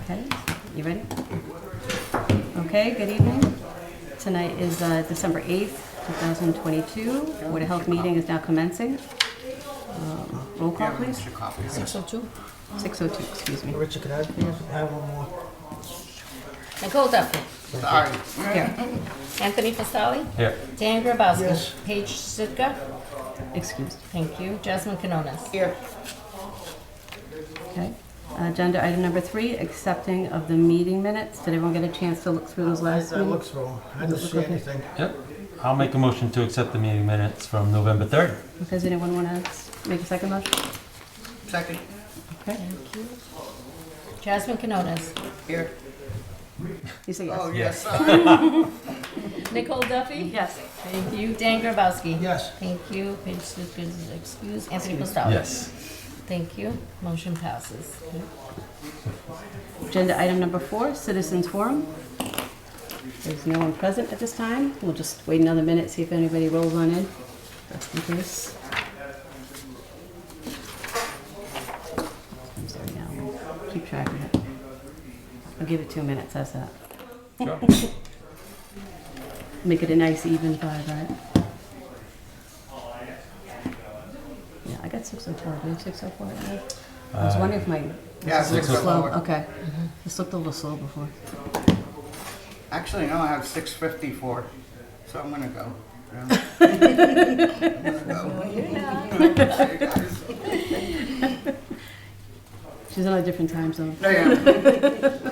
Okay, you ready? Okay, good evening. Tonight is December 8th, 2022. Board of Health meeting is now commencing. Roll call, please. 602. 6:02, excuse me. Richard, can I have one more? Nicole Duffy. Sorry. Here. Anthony Fasali. Here. Dan Grabowski. Yes. Paige Sitka. Excused. Thank you. Jasmine Canonas. Here. Okay. Agenda item number 3, accepting of the meeting minutes. Did everyone get a chance to look through those last That meetings? looks wrong. I didn't see anything. Yep. I'll make a motion to accept the meeting minutes from November 3rd. Does anyone want to make a second motion? Second. Okay. Thank you. Jasmine Canonas. Here. You say yes. Oh, yes. Nicole Duffy. Yes. Thank you. Dan Grabowski. Yes. Thank you. Paige Sitka is excused. Anthony Fasali. Yes. Thank you. Motion passes. Agenda item number 4, citizens forum. There's no one present at this time. We'll just wait another minute, see if anybody rolls on in, just in case. I'm sorry, now we'll keep track of it. I'll give it 2 minutes, how's that? Sure. Make it a nice even 5, right? Yeah, I got 6:04. Do you have 6:04? I was wondering if my... Yeah, this looked 6:04. slow. Okay. This looked a little slow before. Actually, no, I have 6:54, so I'm gonna go. I'm gonna go. She's on a different time zone. There you go.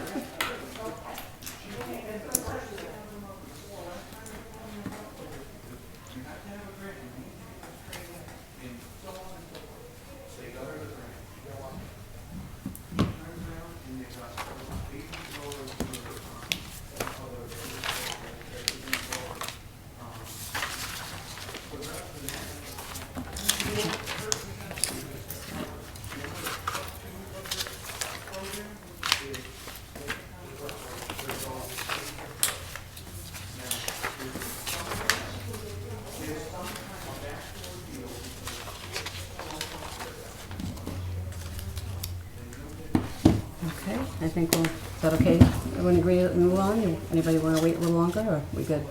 Okay, I think we'll, is that okay? Everyone agree to move on? Anybody want to wait a little longer, or we good?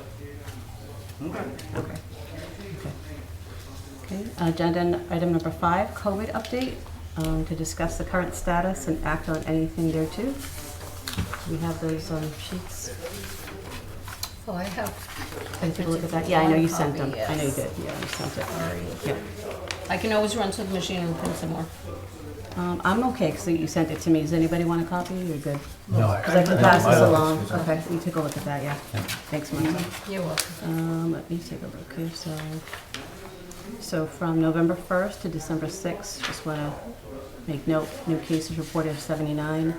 Okay. Okay. Okay, agenda item number 5, COVID update, to discuss the current status and act on anything thereto. We have those sheets. Oh, I have. Can you take a look at that? Yeah, I know you sent them. Copy, I know you yes. did, yeah, you sent it. Sorry. Yeah. I can always run to the machine and print some more. I'm okay, because you sent it to me. Does anybody want a copy? You're good? No. Because I can pass this I- along. Okay, you take a look at that, yeah. Thanks, Martha. You're welcome. Let me take a look here, so from November 1st to December 6th, just want to make note, new cases reported of 79,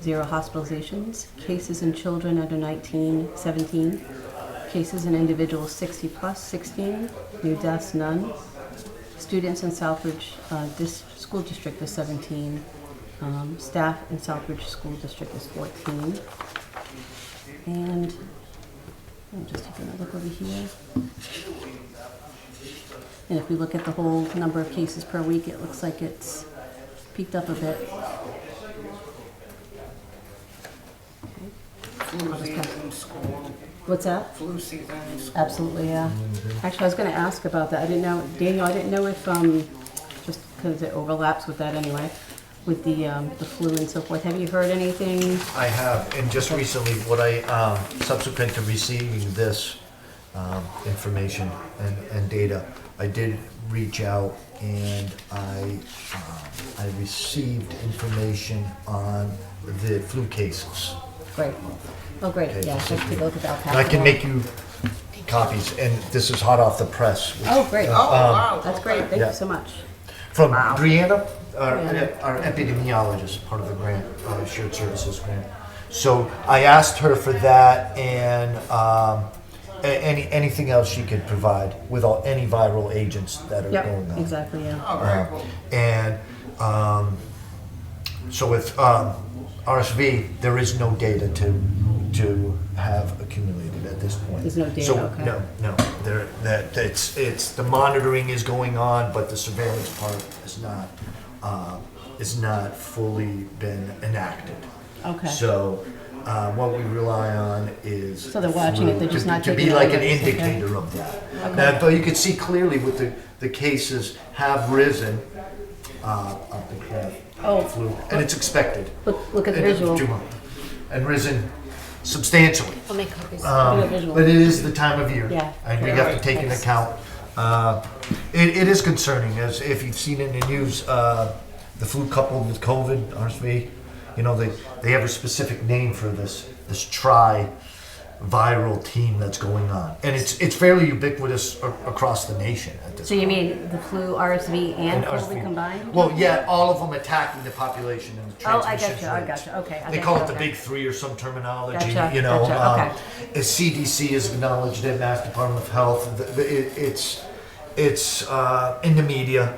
0 hospitalizations, cases in children under 19, 17, cases in individuals 60 plus, 16, new deaths, none, students in Southbridge school district is 17, staff in Southbridge school district is 14, and I'm just taking a look over here. And if we look at the whole number of cases per week, it looks like it's peaked up a bit. Flu season, school. What's that? Flu season, school. Absolutely, yeah. Actually, I was going to ask about that. I didn't know, Daniel, I didn't know if, just because it overlaps with that anyway, with the flu and so forth. Have you heard anything? I have, and just recently, what I, subsequent to receiving this information and data, I did reach out and I received information on the flu cases. Great. Oh, great, Okay, yeah. so Let's take a look at that. And I can make you copies, and this is hot off the press. Oh, great. Oh, wow. That's great. Thank Yeah. you so much. From Brianna, Brianna. our epidemiologist, part of the grant, shared services grant. So I asked her for that and anything else she could provide with any viral agents that are going Yep, on. exactly, yeah. Oh, very cool. And so with RSV, there is no data to have accumulated at this point. There's no data, So, okay. No. It's the monitoring is going on, but the surveillance part is not fully been enacted. Okay. So what we rely on is So they're watching it, they're just not to taking be like an notice, okay. indicator of that. Okay. Now, but you can see clearly with the cases have risen of the Oh. flu, and it's expected. Look at the visual. And risen substantially. I'll make copies. Look at the visual. But it is the time of year. Yeah. And we have to take into Thanks. account, it is concerning, as if you've seen in the news, the flu coupled with COVID, RSV, you know, they have a specific name for this tri-viral team that's going on. And it's fairly ubiquitous across the nation at this So point. you mean the flu, RSV, and And COVID combined? Well, yeah, all of them attacking the population and the Oh, I transmission gotcha, I rates. gotcha, okay. I They get call you, it the okay. big three or some terminology, Gotcha, you know. gotcha, As CDC has acknowledged it, Mass Department of Health, it's in the media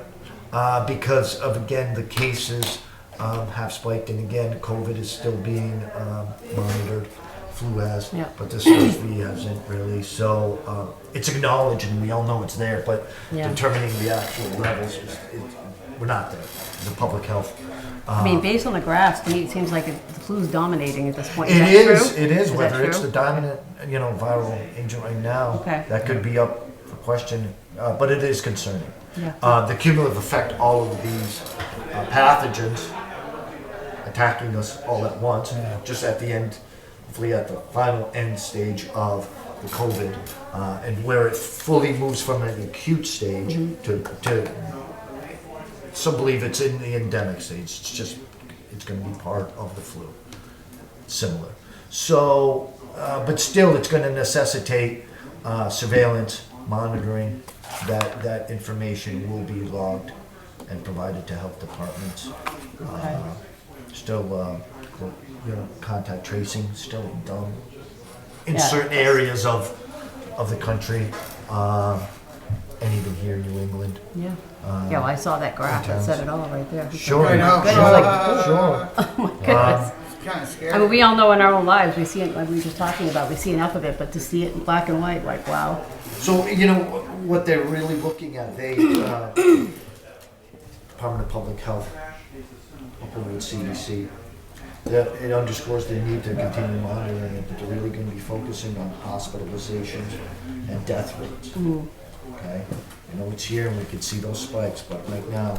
because of, again, the cases have spiked, and again, COVID is still being monitored. Flu has, Yeah. but this RSV hasn't really. So it's acknowledged, and we all know it's there, but Yeah. determining the actual levels, we're not there. The public health. I mean, based on the graphs, to me, it seems like the flu's dominating at this point. It that is. true? It is. that Whether it's true? the dominant, viral agent right now, Okay. that could be up for question. But it is concerning. Yeah. The cumulative effect, all of these pathogens attacking us all at once, just at the end, hopefully at the final end stage of the COVID, and where it fully moves from an acute stage to some believe it's in the endemic stage. It's going to be part of the flu, similar. So, but still, it's going to necessitate surveillance, monitoring. That information will be logged and provided to health departments. Okay. Still, contact tracing still done in Yeah. certain areas of the country, and even here in New England. Yeah. Yeah, well, I saw that graph that said it all right there. Sure, I know. sure. Oh my goodness. It's kind of scary. I mean, we all know in our own lives, we see it, like we were just talking about, we see enough of it, but to see it in black and white, like, wow. So, what they're really looking at, they, Department of Public Health, coupled with CDC, that it underscores the need to continue monitoring it, but they're really going to be focusing on hospitalizations and death rates. Okay? It's here and we can see those spikes, but right now,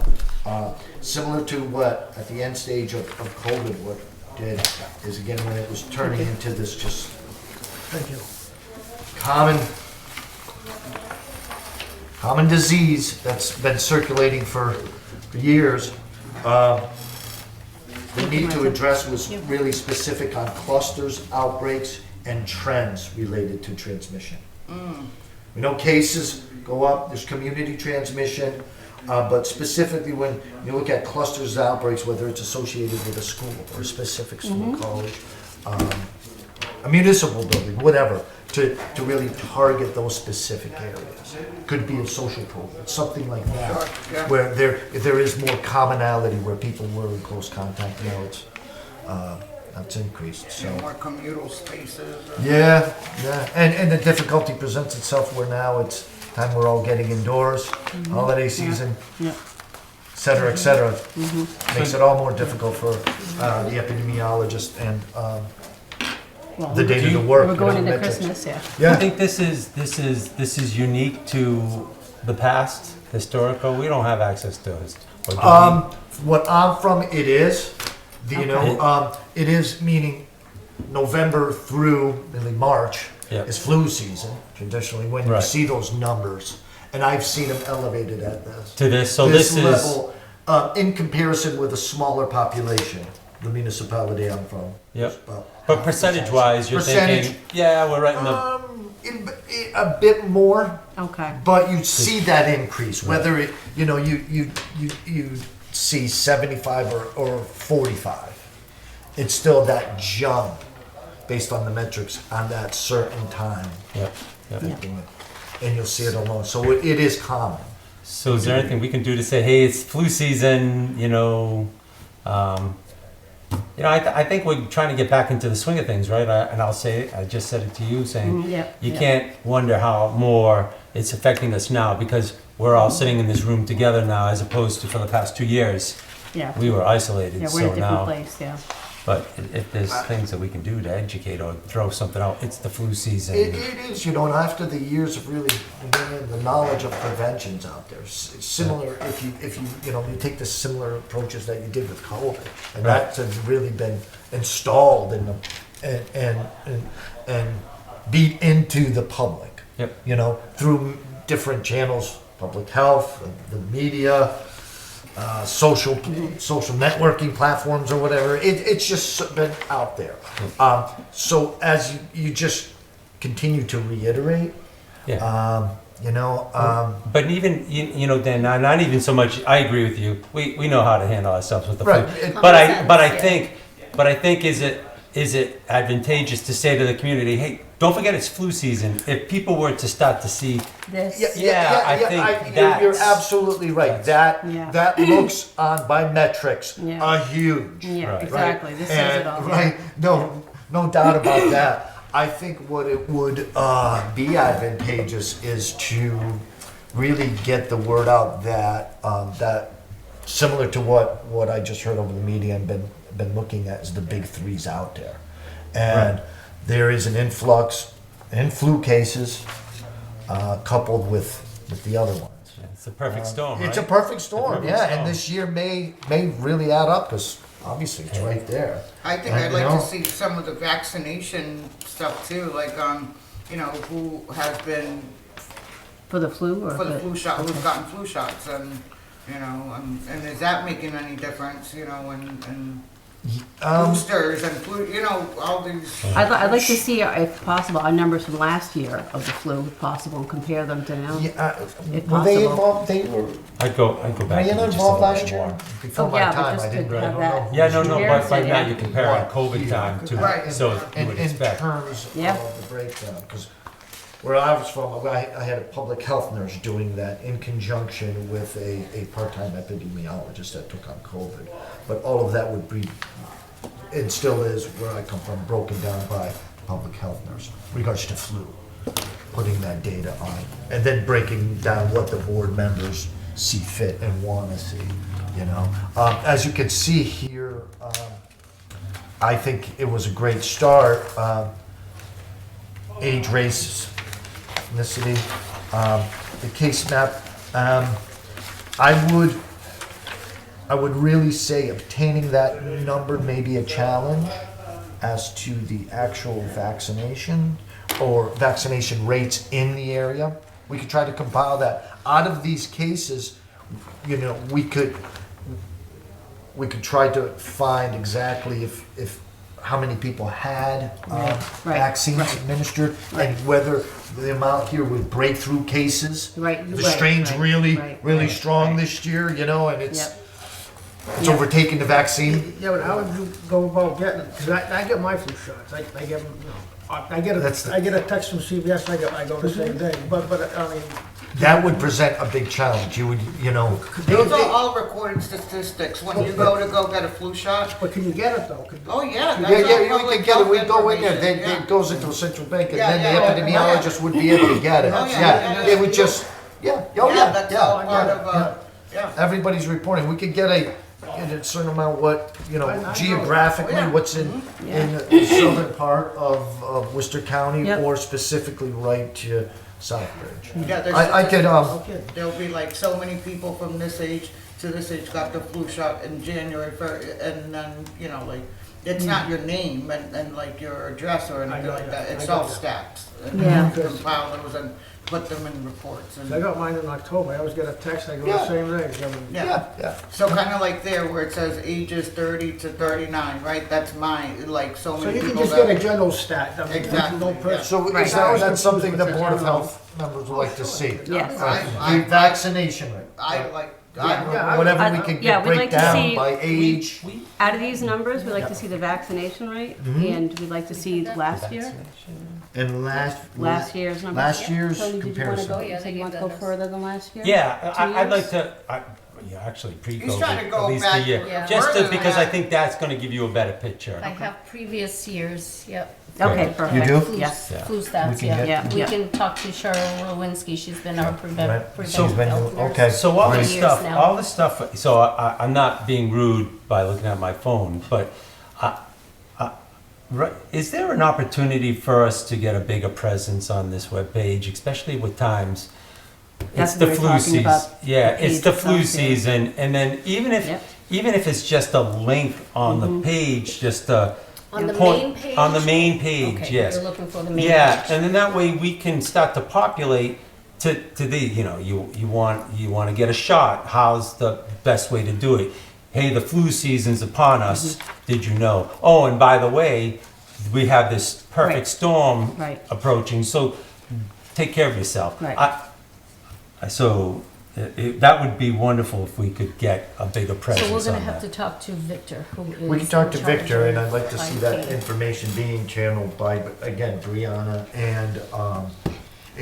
similar to what, at the end stage of COVID, what did is, again, when it was turning into this just, thank you, common disease that's been circulating for years. The need to address was really specific on clusters, outbreaks, and trends related to transmission. We know cases go up, there's community transmission, but specifically when you look at clusters, outbreaks, whether it's associated with a school or a specific school, college, a municipal building, whatever, to really target those specific areas. Could be a social program, something like that, Sure, yeah. where there is more commonality, where people were in close contact. That's increased. So More communal spaces. yeah, and the difficulty presents itself where now it's time we're all getting indoors, holiday season, Yeah. et cetera, et cetera. Makes it all more difficult for the epidemiologist and Well, the data to We're work. going into metrics. Christmas, yeah. I Yeah. think this is unique to the past, historical. We don't have access to it. Or do we? What I'm from, it is. Okay. It is meaning November through really March Yeah. is flu season traditionally when you Right. see those numbers, and I've seen them elevated at this. To this, so this is level, in comparison with a smaller population, the municipality I'm from. Yep. is about But half percentage-wise, you're Percentage. thinking, yeah, we're right in the. a bit more, Okay. but you see that increase. Whether it, you see 75 or 45, it's still that jump based on the metrics on that certain time. Yep. Yep. Yeah. And you'll see it alone. So it is common. So is there anything we can do to say, hey, it's flu season, I think we're trying to get back into the swing of things, right? And I'll say it, I just said it to you, saying Yep. you yep. can't wonder how more it's affecting us now because we're all sitting in this room together now as opposed to for the past 2 years. Yeah. We were isolated, Yeah, we're so in a different now. place, yeah. But if there's things that we can do to educate or throw something out, it's the flu season. It is, and after the years of really bringing the knowledge of prevention's out there, similar, if you take the similar approaches that you did with COVID, and Right. that's really been installed in and beat into the public. Yep. Through different channels, public health, the media, social networking platforms or whatever. It's just been out there. So as you just continue to reiterate, Yeah. But even Dan, not even so much. I agree with you. We know how to handle ourselves with the Right. flu. It- But I Yeah. think is it advantageous to say to the community, hey, don't forget it's flu season. If people were to start to see, This, I think you're that's- absolutely right. That looks on by metrics Yeah. a huge. yeah, Right. exactly, this says And, it all. right, no doubt about that. I think what it would be advantageous is to really get the word out that similar to what I just heard over the media and been looking at is the big threes out there, and there is an influx in flu cases coupled with the other ones. it's the perfect storm, right? It's a perfect storm, perfect yeah, storm. and this year may really add up because obviously it's right there. I think And, I'd you like know- to see some of the vaccination stuff too, like, who has been For the flu or? for the flu shot, who's gotten flu shots, and, and is that making any difference, and boosters and flu, all these. I'd like to see, if possible, our numbers from last year of the flu, if possible, and compare them to now. Yeah, If were they possible. involved? They were. I'd go back to Diana just a involved little last bit year? more. Before Oh, my yeah, but time, just I to didn't really have know. that. Yeah, no, Comparison, but now yeah. you're comparing Right. COVID time to, Right. so you would in expect. terms Yeah. of the breakdown, because where I was from, I had a public health nurse doing that in conjunction with a part-time epidemiologist that took on COVID. But all of that would be, it still is where I come from, broken down by public health nurse, regards to flu, putting that data on, and then breaking down what the board members see fit and want to see, As you can see here, I think it was a great start. Age, race, ethnicity, the case map. I would really say obtaining that number may be a challenge as to the actual vaccination or vaccination rates in the area. We could try to compile that. Out of these cases, we could try to find exactly if how many people had Right, vaccines right. administered, and whether the amount here with breakthrough cases. Right, The right, strain's right, really right, strong right. this year, and it's Yep. it's Yep. overtaking the vaccine. Yeah, but how would you go about getting it? Because I get my flu shots. I get them, I get That's the- I get a text from CVS, I go the same day. But, I mean, That would present a big challenge. You would, Those are all recorded statistics, when you go get a flu shot. but can you get it though? Could- Oh, yeah. Yeah, that's yeah, all we public can get it, we health go in there, information, then yeah. it goes into a central bank, and Yeah, then yeah, the yeah. epidemiologist would be able to get it. Oh, yeah, Yeah, yeah, it would yeah. just, That's all part of, yeah. Everybody's reporting, we could get a certain amount, what, I know. geographically, Oh, yeah. what's in the southern part of Worcester County, Yep. or specifically right to Southbridge. Yeah, there's I could, Okay. There'll be like so many people from this age to this age got the flu shot in January, and then, it's not your name and like your address or anything got like you. that, it's I got all you. stats. And Yeah. you compile those and put them in reports, I and, got mine in October. I always get a text, I go Yeah. the same day. I mean, yeah. So kinda like there where it says ages 30 to 39, right, that's mine, like so So many you can people just get a that. general stat. I mean, Exactly, no yeah. person. so Right. is that, that's Confused something the with the Board of general. Health members would like to see? Yes. The vaccination rate. I like, Yeah, Whatever we I'd- can yeah, get, we'd break like to down see- by age. Out of these numbers, we'd like to see the vaccination rate, and we'd like to see last year, And last year's numbers. last year's Tony, did you wanna comparison. go, Yeah, so they you want to gave go that further than last year? Yeah, 2 I'd like years? to, actually pre-COVID, He's trying to go at least a back year. Yeah. Just further than because I that. think that's gonna give you a better picture. I have previous years, yep. Okay, perfect. do? Flu- Yes. Yeah. Flu We stats, can yeah. get- Yeah, We yeah. can talk to Cheryl Lewinsky, she's been our Right. preventive She's been- health nurse. okay. So all For this years stuff, now. all this stuff, so I'm not being rude by looking at my phone, but Right. Is there an opportunity for us to get a bigger presence on this webpage, especially with times? That's It's the what we're flu talking season. about, Yeah, the it's the page flu itself, yeah. season, and then Yep. even if it's just a link on the page, just a On the point- main page? on the main page, Okay, yes. you're looking for the main Yeah, page. and then that way we can start to populate to the, you want to get a shot. How's the best way to do it? Hey, the flu season's upon us. Did you know? Oh, and by the way, we have this perfect Right. storm Right. approaching. So take care of yourself. Right. That would be wonderful if we could get a bigger presence So we're gonna on have to that. talk to Victor, who is. We can talk to in charge Victor, and of I'd like to see that IT. information being channeled by, again, Brianna and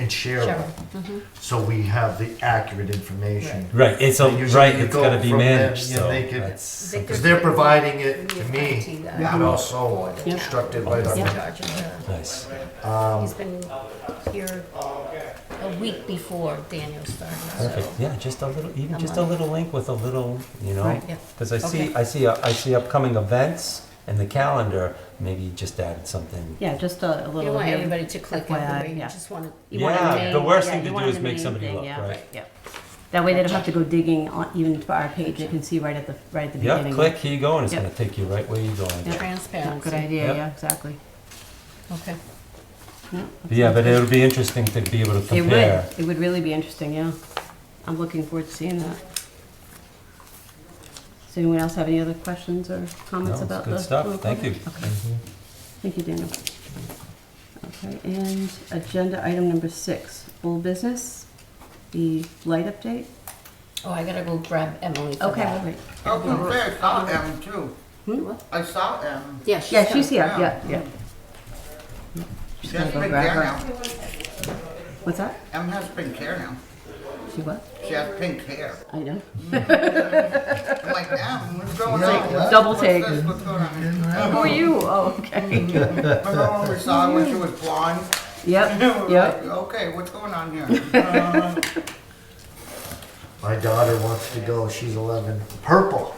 Cheryl. Cheryl. So we have the accurate information. Right, it's And usually right. you It's go got to be from them, managed. you know, So they could- that's- Victor's Because they're gonna be- providing it to the me, IT guy but also for the town. instructed by He's in the. charge of nice. He's been here a week before Daniel started, Perfect. so. Yeah, just a little, even A just a month. little link with a little, Right. Yeah. because I Okay. see upcoming events and the calendar. Maybe you just added something. Yeah, just a You don't little. want here. anybody to click FYI, everywhere, you yeah. just want You want Yeah, the main- the worst yeah, thing to you do want is the make main somebody thing, look, yeah, right? Yep. That way they don't have to go digging on, even to our page, they can see right at the Yeah, beginning. click, here you go, and it's Yep. going to take you right where you're going. Yeah. transparency. Good idea, Yep. yeah, exactly. Okay. Yeah, but it'll be interesting to be able to It compare. would, it would really be interesting, yeah. I'm looking forward to seeing that. Does anyone else have any other questions or No, comments it's about good the? stuff. little Thank you. program? Okay, thank you, Daniel. Okay, and agenda item number 6, old business, the light update. Oh, I gotta go grab Emily for Okay, that. wait. I was gonna say, I saw M too. Hmm? I saw M. Yeah, she's Yeah, she's coming. here, yeah, yeah. She gonna has go pink grab hair her. now. What's that? M has pink hair now. She what? She has pink hair. I know. I'm like, M, what's going on? Double What's take. this? What's going on? Who are you? Oh, okay. Remember when we saw her when she was blonde? Yep, We were yep. like, okay, what's going on here? My daughter wants to go, she's 11, purple.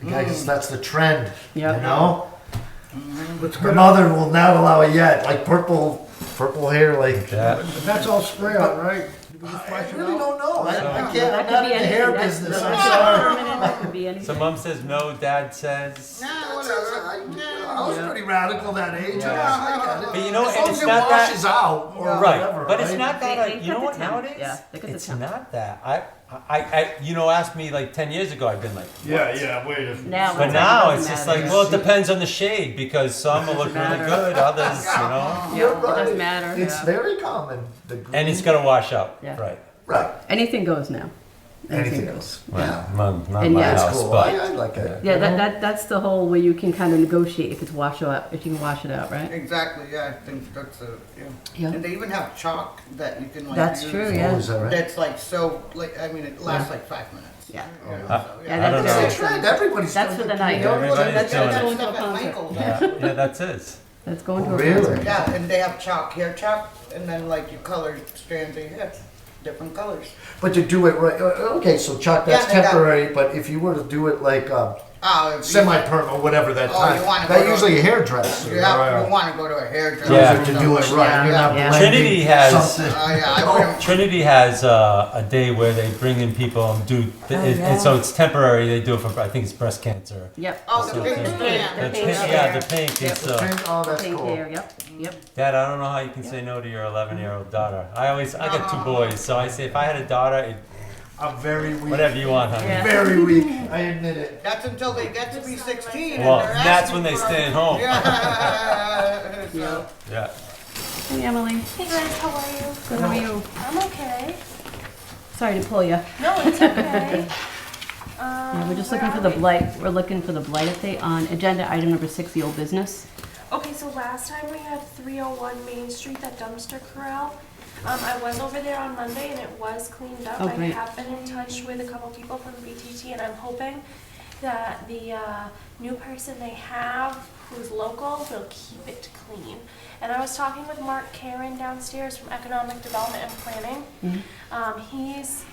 Because that's the trend, you Yep. know? What's Her good, mother will not allow it yet, like purple hair, like. Yeah. that's all spray on, right? You can just I flash it really out. don't know, I can't, That I'm could not be in the anything. hair That's- business, that's I'm sorry. permanent. That could be anything. So mom says no, dad says. Nah, I whatever. was pretty radical that age, I get it. But you know, As and long it's as it not that. washes out, or Right, whatever, but it's right? not that. They You know cut what? the temp. Nowadays, Yeah, they cut the it's temp. not that. Asked me like 10 years ago. I've been like, Yeah, wait a Now, but it's now like, it it's doesn't just matter. like, well, it depends on the shade because some will look really matter. good, others, Yeah, You're it doesn't right. matter. It's yeah. very common, the green. and it's gonna wash out. Yeah. Right. Right, Anything goes now. anything goes. Well, not And my yeah. That's house, cool, but I like it. Yeah, that's the whole where you can kind of negotiate if it's wash out, if you can wash it out, right? Exactly, yeah, I think that's a, yeah. Yeah. And they even have chalk that you can like That's use. true, Oh, yeah. is that right? That's like so, like, I mean, it lasts Yeah. like 5 minutes. Yeah. You know, Uh, so, Yeah, I don't that's know. It's a trend, everybody's. That's for the night. Yeah, everybody's That's doing that it. stuff at Concert. Michael's. yeah, that's it. That's going to a Really? concert. Yeah, and they have chalk, hair chalk, and then like you color strands of hair, different colors. But to do it right, okay, so Chuck, that's Yeah, they got- temporary, but if you were to do it like Oh, if you- semi-perm or whatever that Oh, time, you wanna that go to- usually a hairdresser. You have, you wanna go to a hairdresser. Yeah. To do it right, you're not Yeah. blending Trinity has- something. Oh, yeah, I wouldn't. Trinity has a day where they bring in people and do, and so it's temporary. They do it for I think it's breast cancer. Yep. Oh, the So pink it's- strand. The pink yeah, hair. the pink. Yep. It's Pink, oh, that's Pink cool. hair, yep, yep. Dad, I don't know how you can say no to your 11-year-old daughter. I got 2 boys, so I say if I had a daughter, I'm very weak. whatever you want, honey. Yeah. Very weak, I admit it. That's until they get to be 16. Well, and they're that's asking when they for stay a- at home. Yeah. So, Yeah. Hey, Emily. Hey guys, how are you? Good, how are you? I'm okay. Sorry to pull you. No, it's okay. We're just looking for the blight, we're looking for the blight update on agenda item number 6, the old business. Okay, so last time we had 301 Main Street, that dumpster corral. I was over there on Monday and it was cleaned up. Oh, I great. have been in touch with a couple people from BTT and I'm hoping that the new person they have who's local will keep it clean. And I was talking with Mark Karen downstairs from Economic Development and Planning. He's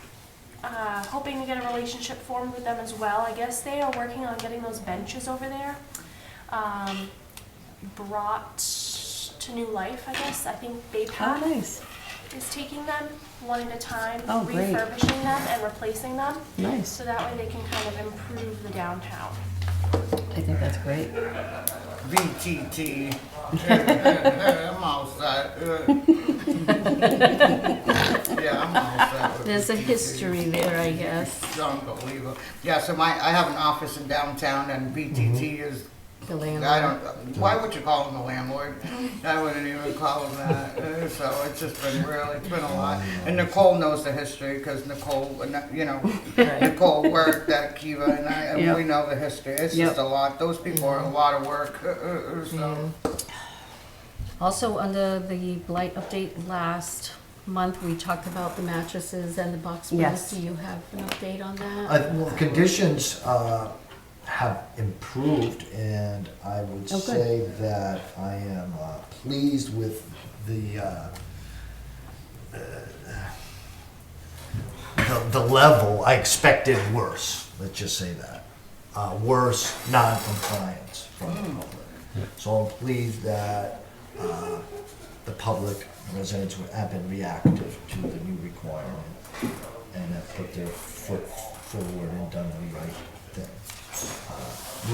hoping to get a relationship formed with them as well. I guess they are working on getting those benches over there. brought to new life, I guess. I think Oh, Baypack nice, is taking them one at a time, Oh, great. refurbishing them and replacing them. nice. So that way they can kind of improve the downtown. I think that's great. VTT. I'm all set. Yeah, I'm all set with There's a VTT. history there, I guess. It's unbelievable. Yeah, so I have an office in downtown and VTT is, The landlord. I don't, why would you call him the landlord? I wouldn't even call him that. So it's just been really, it's been a lot. And Nicole knows the history because Nicole, you know, Nicole worked at Kiva and Yep. we know the history. It's Yep. just a lot. Those people are a lot of work. So, Also, under the blight update last month, we talked about the mattresses and the box springs. Yes. Do you have an update on that? Well, the conditions have improved, and I would Oh, good. say that I am pleased with the level. I expected worse, let's just say that. Worse non-compliance from the public. So I'm pleased that the public residents have been reactive to the new requirement and have put their foot forward and done the right thing.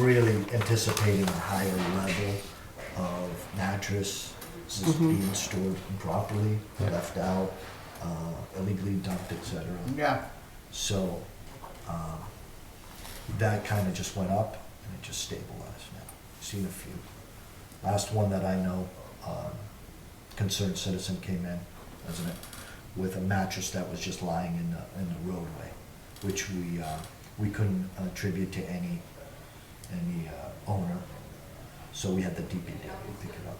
Really anticipating a higher level of mattresses being stored improperly, left out, illegally dumped, etc. yeah. So that kind of just went up and it just stabilized now. Seen a few. Last one that I know, concerned citizen came in, resident, with a mattress that was just lying in the roadway, which we couldn't attribute to any owner, so we had the DPW pick it up.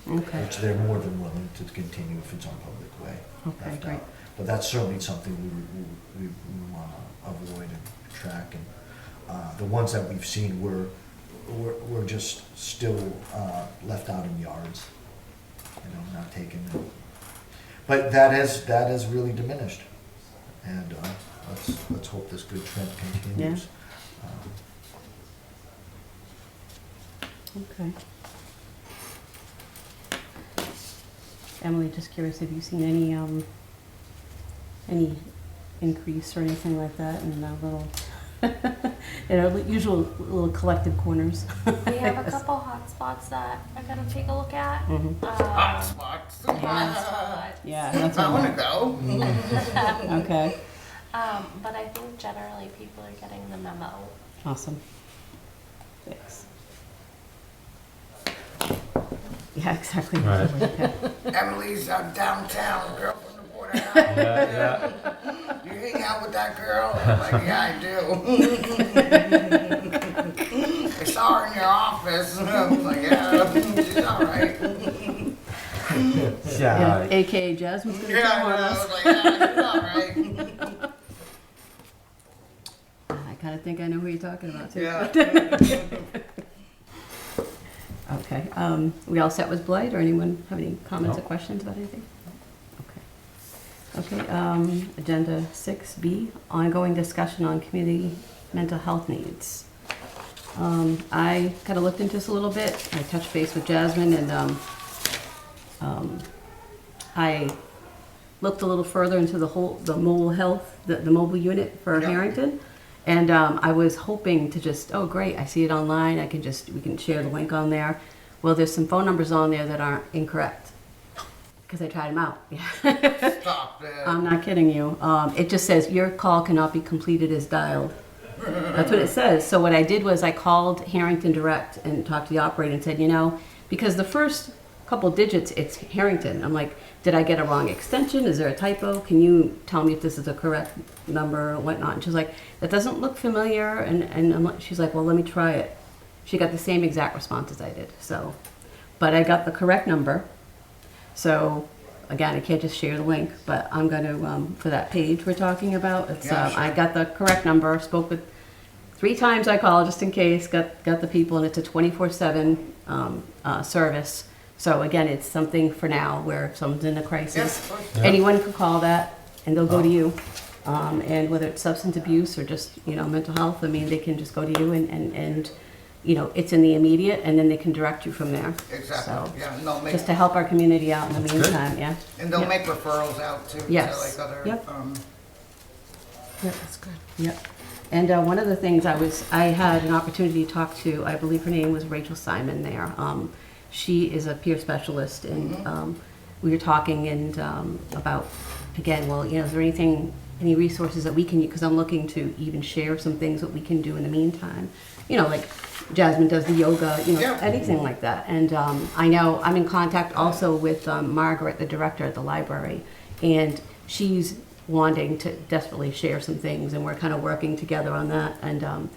Okay, Which they're more than willing to continue if it's on public way. Okay, left great. out. But that's certainly something we want to avoid and track. And the ones that we've seen were just still left out in yards, not taken. But that has really diminished, and let's hope this good trend continues. okay. Emily, just curious, have you seen any increase or anything like that in our little, usual little collective corners? We have a couple hot spots that I gotta take a look at. Hot spots. Hotspot. Yeah, that's I what want to go. okay, But I think generally people are getting the memo. awesome. Thanks. Yeah, exactly. Right. Okay. Emily's downtown, girl from the border. Yeah, You hang out with that girl? I'm like, yeah, I do. I saw her in your office. I'm like, yeah, she's all right. yeah. Yeah, AKA Jasmine's gonna Yeah, tell on I us. was like, yeah, she's all right. I kind of think I know who you're talking about too. Yeah. Okay, we all set with blight, or anyone have any comments or No. questions about anything? Okay. Okay, agenda 6B, ongoing discussion on community mental health needs. I kind of looked into this a little bit. I touched base with Jasmine, and I looked a little further into the mobile health, the mobile unit for Yeah. Harrington. And I was hoping to just, oh great, I see it online, we can share the link on there. Well, there's some phone numbers on there that aren't incorrect, because I tried them out. Stop it. I'm not kidding you. It just says, your call cannot be completed as dialed. That's what it says. So what I did was I called Harrington Direct and talked to the operator and said, because the first couple digits, it's Harrington. I'm like, did I get a wrong extension? Is there a typo? Can you tell me if this is the correct number or whatnot? And she's like, that doesn't look familiar. And she's like, well, let me try it. She got the same exact response as I did. So, but I got the correct number. So again, I can't just share the link, but I'm going to, for that page we're talking about, it's, Yeah, sure. I got the correct number, spoke with 3 times I called just in case, got the people, and it's a 24/7 service. So again, it's something for now where if someone's in a crisis, Yes, of course. anyone can call that and they'll go to you. And whether it's substance abuse or just, mental health, I mean, they can just go to you and you know, it's in the immediate, and then they can direct you from there. Exactly, So, yeah, and they'll make, just to help our community out in the That's good. meantime, yeah. and they'll Yep. make referrals out too, to Yes. like other, Yep. Yep. That's good. Yep. And one of the things I had an opportunity to talk to, I believe her name was Rachel Simon there. She is a peer specialist, and we were talking and about, again, well, you know, is there any resources that we can use? Because I'm looking to even share some things that we can do in the meantime. You know, like Jasmine does the yoga, you know, Yeah. anything like that. And I know I'm in contact also with Margaret, the director at the library, and she's wanting to desperately share some things, and we're kind of working together on that. And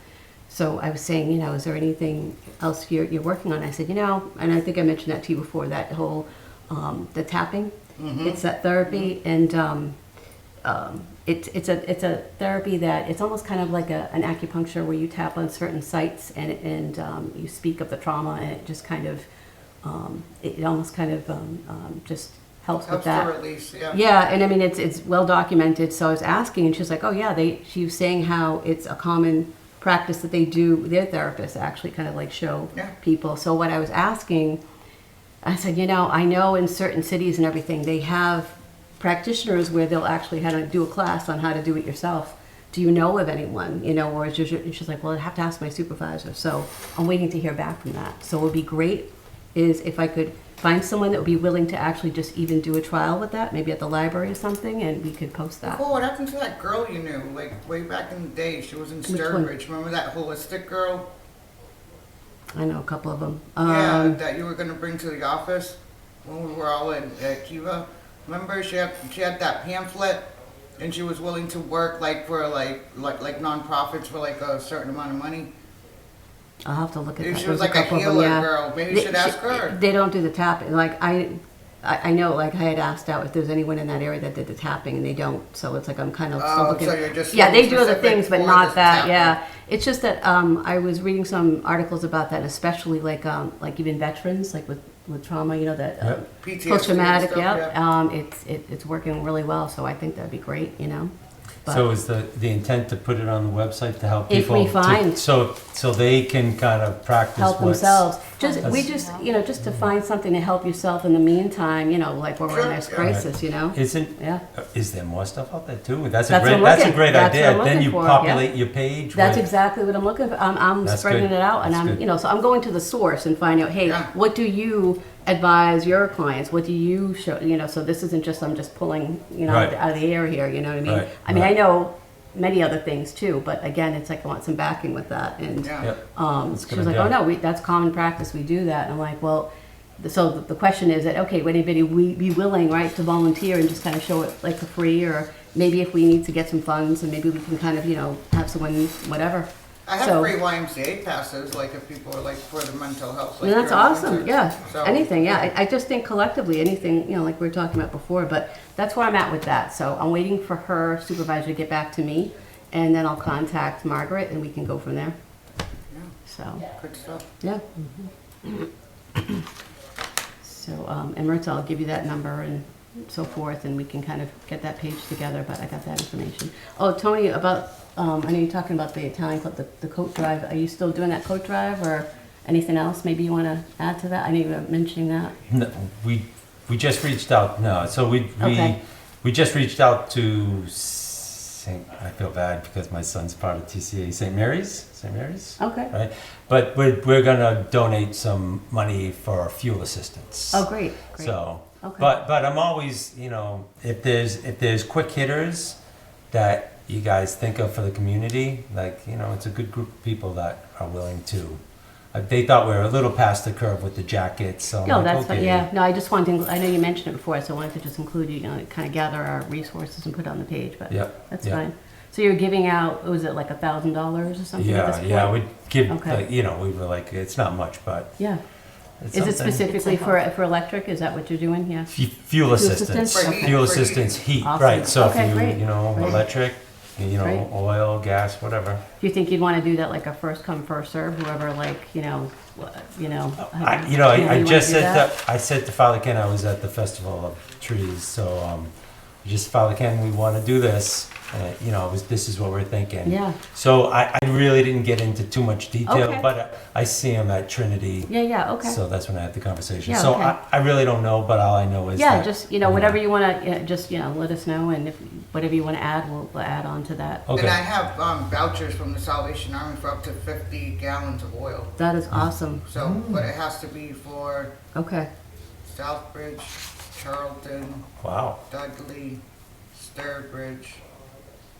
so I was saying, you know, is there anything else you're working on? I said, you know, and I think I mentioned that to you before, that whole, the tapping, it's that therapy, and it's a therapy that, it's almost kind of like an acupuncture where you tap on certain sites, and you speak of the trauma, and it just kind of, it almost kind of just helps with helps that. to release, yeah. Yeah, and I mean, it's well documented, so I was asking, and she's like, oh yeah, she was saying how it's a common practice that they do, their therapists actually kind of like show Yeah. people. So what I was asking, I said, you know, I know in certain cities and everything, they have practitioners where they'll actually how to do a class on how to do it yourself. Do you know of anyone, you know, or it's just, and she's like, well, I'd have to ask my supervisor. So I'm waiting to hear back from that. So what would be great is if I could find someone that would be willing to actually just even do a trial with that, maybe at the library or something, and we could post that. Cool, what happened to that girl you knew, like way back in the day? She was in Which one? Sturbridge. Remember that holistic girl? I know a couple of them. Yeah, that you were gonna bring to the office when we were all in Kiva. Remember, she had that pamphlet, and she was willing to work like for like nonprofits for like a certain amount of money. I'll have to look at that. She was There's like a couple of them, healer yeah. girl. Maybe you should ask her. They don't do the tapping. Like I know, like I had asked out if there's anyone in that area that did the tapping, and they don't. So it's like I'm kind of still Oh, looking. so you're just Yeah, they do other specific things, but for not this that. tapping. Yeah, it's just that I was reading some articles about that, especially like even veterans, like with trauma, you know, that Yep. PTSD post-traumatic. and stuff, Yeah, it's working really well. So I think that'd be great, you know. But So is the intent to put it on the website to help If people? we find- So they can kind of practice help what's- themselves. That's- You know, just to find something to help yourself in the meantime, you know, like when we're in Sure, this yeah. crisis, you know. Isn't, Yeah. is there more stuff out there too? That's That's a what great, I'm that's a looking- great that's what idea. I'm Then you looking for, yeah. populate your page That's with, exactly what I'm looking for. I'm That's spreading good. it out, and That's I'm, good. you know, so I'm going to the source and finding out, hey, Yeah. what do you advise your clients? What do you show, you know, so this isn't just, I'm just pulling, you know, Right. out of the air here, you know what I mean? Right, I mean, right. I know many other things too, but again, it's like I want some backing with that. And Yeah. Yep. That's a she good was like, idea. oh no, that's common practice, we do that. And I'm like, well, so the question is that, okay, would anybody be willing, right, to volunteer and just kind of show it like for free, or maybe if we need to get some funds, and maybe we can kind of, you know, have someone, whatever. I have So- free YMCA passes, like if people are like for the mental health. Like And that's you're awesome, into. yeah. So- Anything, yeah. I just think collectively, anything, you know, like we were talking about before, but that's where I'm at with that. So I'm waiting for her supervisor to get back to me, and then I'll contact Margaret, and we can go from there. Yeah, So, good stuff. yeah. So, and Maritza, I'll give you that number and so forth, and we can kind of get that page together, but I got that information. Oh, Tony, about, I know you're talking about the Italian Club, the coat drive. Are you still doing that coat drive, or anything else maybe you want to add to that? I know you were mentioning that. No, we just reached out, no, so Okay. we just reached out to I feel bad because my son's part of TCA, St. Mary's, Okay. right? But we're gonna donate some money for fuel assistance. Oh, great, great. So, Okay. but I'm always, you know, if there's quick hitters that you guys think of for the community, like, you know, it's a good group of people that are willing to. They thought we were a little past the curve with the jackets, so I'm No, like, that's fine, okay. yeah. No, I just wanted to, I know you mentioned it before, so I wanted to just include you, you know, kind of gather our resources and put it on the page, but Yep, that's yep. fine. So you're giving out, was it like $1,000 or something at this point? Yeah, we'd give, Okay. like, you know, we were like, it's not much, but Yeah. it's Is it something. specifically for electric? Is that what you're doing? Yeah. Fuel assistance, assistance? For heat, fuel for assistance, heat, Awesome. right, so Okay, if great, you, you know, great. electric, you know, Great. oil, gas, whatever. Do you think you'd want to do that like a first come, first serve, whoever like, you know, You know, you I wanna just do said that? I said to Father Ken I was at the Festival of Trees, so just Father Ken, we want to do this. You know, this is what we're thinking. Yeah, So I really didn't get into too much detail, Okay. but I see him at Trinity. yeah, okay. So that's when I had the conversation. Yeah, So okay. I really don't know, but all I know is Yeah, that. just, whatever you want to, just, let us know, and if, whatever you want to add, we'll add on to that. And I Okay. have vouchers from the Salvation Army for up to 50 gallons of oil. That is awesome. So, but it has to be for Okay, Southbridge, Charlton, Wow. Dudley, Sturbridge,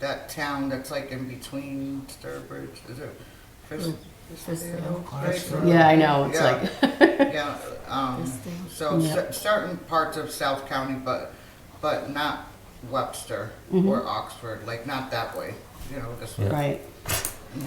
that town that's like in between Sturbridge, is it Fiskdale? Right? yeah, I know, it's Yeah. like, Yeah, so Yeah. certain parts of South County, but not Webster Mm-hmm. or Oxford, like not that way, this way. Yeah. right.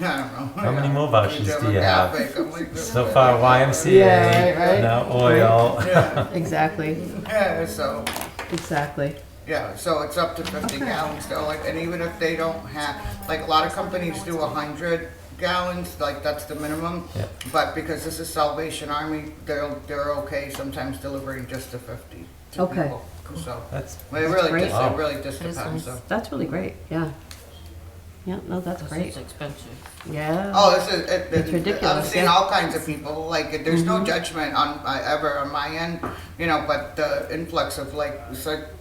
I don't know. How many more vouchers do you have? Demographic, I'm like, So far, YMCA, Yeah, right. now oil. Yeah, Exactly, yeah, so, exactly. yeah, so it's up to 50 Okay. gallons though, like, and even if they don't have, like, a lot of companies do 100 gallons, like, that's the minimum. Yeah. But because this is Salvation Army, they're okay sometimes delivering just to 50 to Okay. people, so. That's Well, it really great. just, Wow. it really just That is depends, nice. so. That's really great, yeah. Yeah, no, that's great. It's expensive. Yeah. Oh, this is, It's ridiculous, I've seen yeah. all kinds of people, like, there's no judgment on, ever on my end, but the influx of like,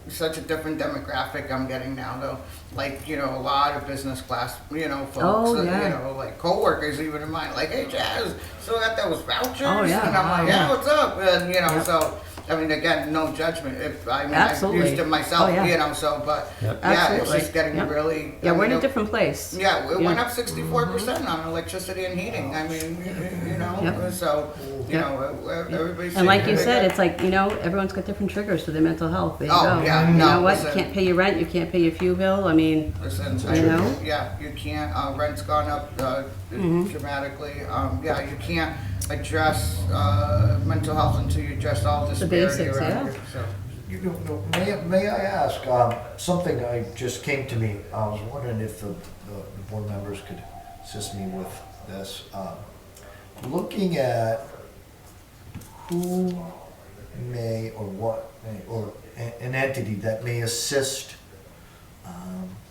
such a different demographic I'm getting now though. Like, a lot of business class, folks, Oh, yeah. like coworkers even in mine, like, hey Jazz, so got those vouchers? Oh, yeah. And I'm like, Yeah. yeah, what's up? And, Yeah. so, I mean, again, no judgment, if, I've Absolutely. used it myself, Oh, yeah. so, but, Yep. yeah, it's Absolutely. just getting Yep. really. Yeah, I we're in mean, a different place. yeah, it Yeah. went up 64% on electricity and heating. I mean, Yep. so, Yep. everybody's. And like you said, it's like, everyone's got different triggers for their mental health. There you Oh, go. yeah, You no, know what? You listen. can't pay your rent, you can't pay your fuel bill. I mean, Listen, You know? yeah, you can't, rent's gone up dramatically. Yeah, you can't address mental health until you address all disparity basics, around yeah. you. So. May I ask, something I just came to me, I was wondering if the board members could assist me with this. Looking at who may or what may, or an entity that may assist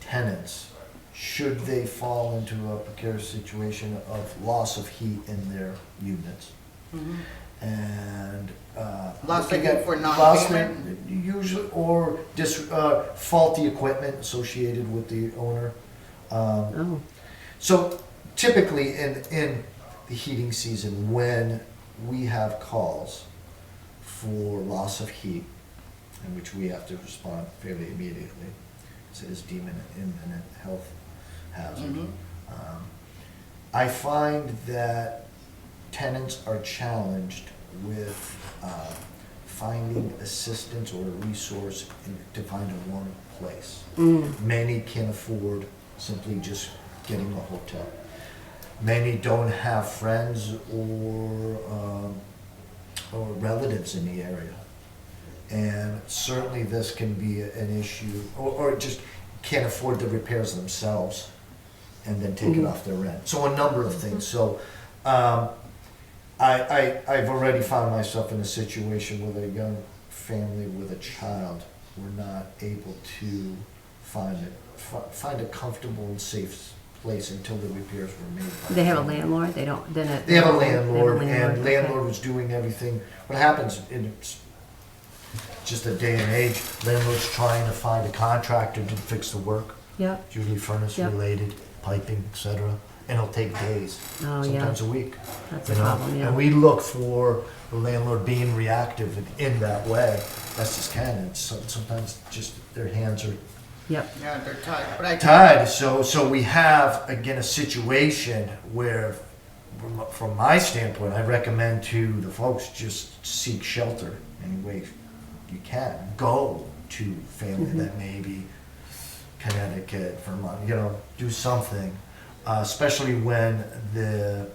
tenants, should they fall into a precarious situation of loss of heat in their units. And Loss of looking heat at for loss of- non-payment? usually, or faulty equipment associated with the owner. oh, So typically in the heating season, when we have calls for loss of heat, in which we have to respond fairly immediately, so it's deemed an imminent health hazard. Mhm. I find that tenants are challenged with finding assistance or a resource to find a warm place. Many can afford simply just getting a hotel. Many don't have friends or relatives in the area. And certainly this can be an issue, or just can't afford the repairs themselves and then take it off their rent. So a number of things. So I've already found myself in a situation with a young family with a child. We're not able to find a comfortable and safe place until the repairs were made. they have a landlord, they don't, then it. They have a landlord, and okay. landlord was doing everything. What happens in just a day and age, landlord's trying to find a contractor to fix the work. Yeah, It's usually furnace Yep. related, piping, etc. And it'll take days, oh, yeah, sometimes a week. that's You a know, problem, yeah. and we look for the landlord being reactive in that way, best as can. And sometimes just their hands are Yep, Yeah, they're tied, but I. tied. So we have again a situation where, from my standpoint, I recommend to the folks just seek shelter any way you can. Go to family that may be Connecticut, Vermont. Do something, especially when the